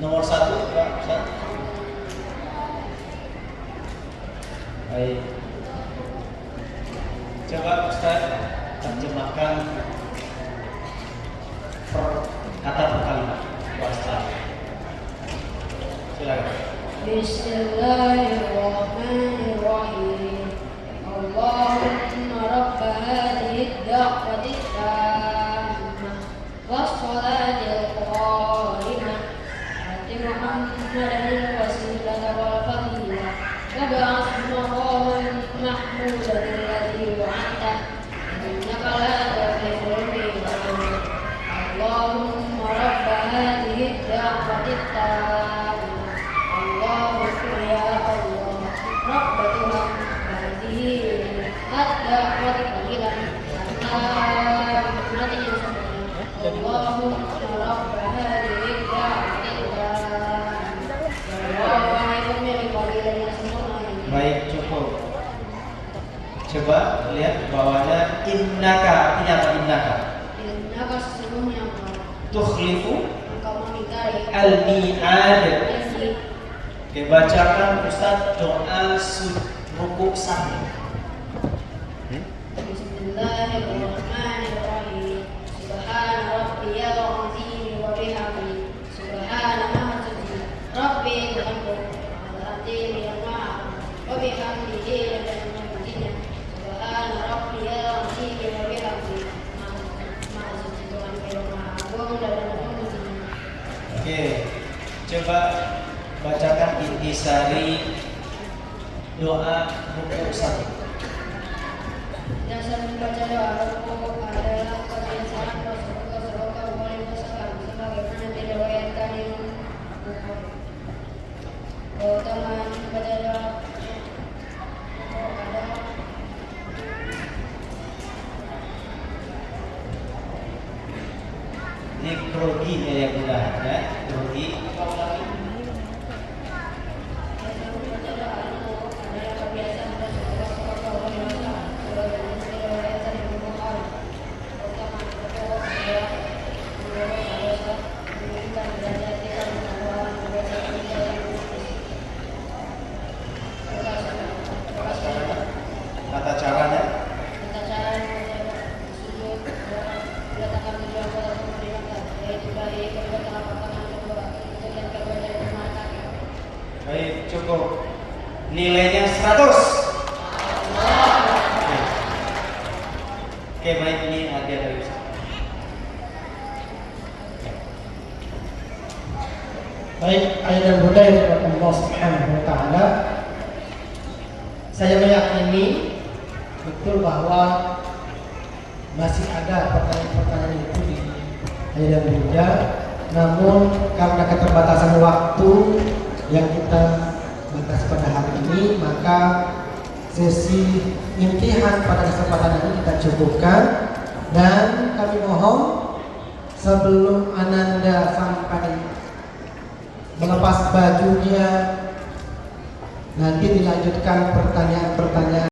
Nomor 1, Pak Ustaz. Baik. Coba Ustaz terjemahkan kata per kalimat. Wasta. Silakan. Bismillahirrahmanirrahim. Allahumma rabb hadhihi ad-da'wati at-tammah was-salatil qa'imah ati Muhammadan al-wasilata wal fadilah wa ba'athhu maqaman mahmudan alladhi wa'ata innaka la tukhliful mi'ad. Allahumma rabb hadhihi ad-da'wati at-tammah Allahumma ya Allah rabb hadhihi ad-da'wati qailan mati yang sempurna. Allahumma rabb hadhihi ad-da'wati at-tammah ya Allah wahai pemilik qailan yang sempurna ini. Baik, cukup. Coba lihat bawahnya innaka, artinya apa innaka? Innaka sesungguhnya engkau Tukhlifu mengingkari al-mi'ad. janji. Oke, bacakan Ustaz doa rukuk sahwi. Bismillahirrahmanirrahim. Subhana rabbiyal azim wa bihamdi. Subhana maha suci Rabbi Tuhanku al-azim yang maha wa bihamdihi dan memujinya. Subhana rabbiyal azim wa bihamdi. Maha suci Tuhanku yang maha agung dan memujinya. Oke, coba bacakan intisari doa rukuk sahwi. Dasar membaca doa rukuk adalah kebiasaan Rasulullah Shallallahu Alaihi Wasallam sebagaimana diriwayatkan Imam Bukhari. Keutamaan membaca doa rukuk adalah Ini groginya ya bunda, ya grogi. dasar membaca doa rukuk adalah kebiasaan Rasulullah Shallallahu Alaihi Wasallam sebagaimana diriwayatkan Imam Bukhari. Keutamaan rukuk adalah menurut dosa meninggikan derajat kita bahwa membaca kita yang Tata caranya. Tata cara Oke, baik, ini hadiah dari Ustaz. Baik, ayah dan bunda yang dirahmati Allah Subhanahu wa taala. Saya meyakini betul bahwa masih ada pertanyaan-pertanyaan itu di ayah dan bunda. Namun karena keterbatasan waktu yang kita batasi pada hari ini, maka sesi imtihan pada kesempatan ini kita cukupkan. Dan kami mohon sebelum Ananda sampai melepas bajunya, nanti dilanjutkan pertanyaan-pertanyaan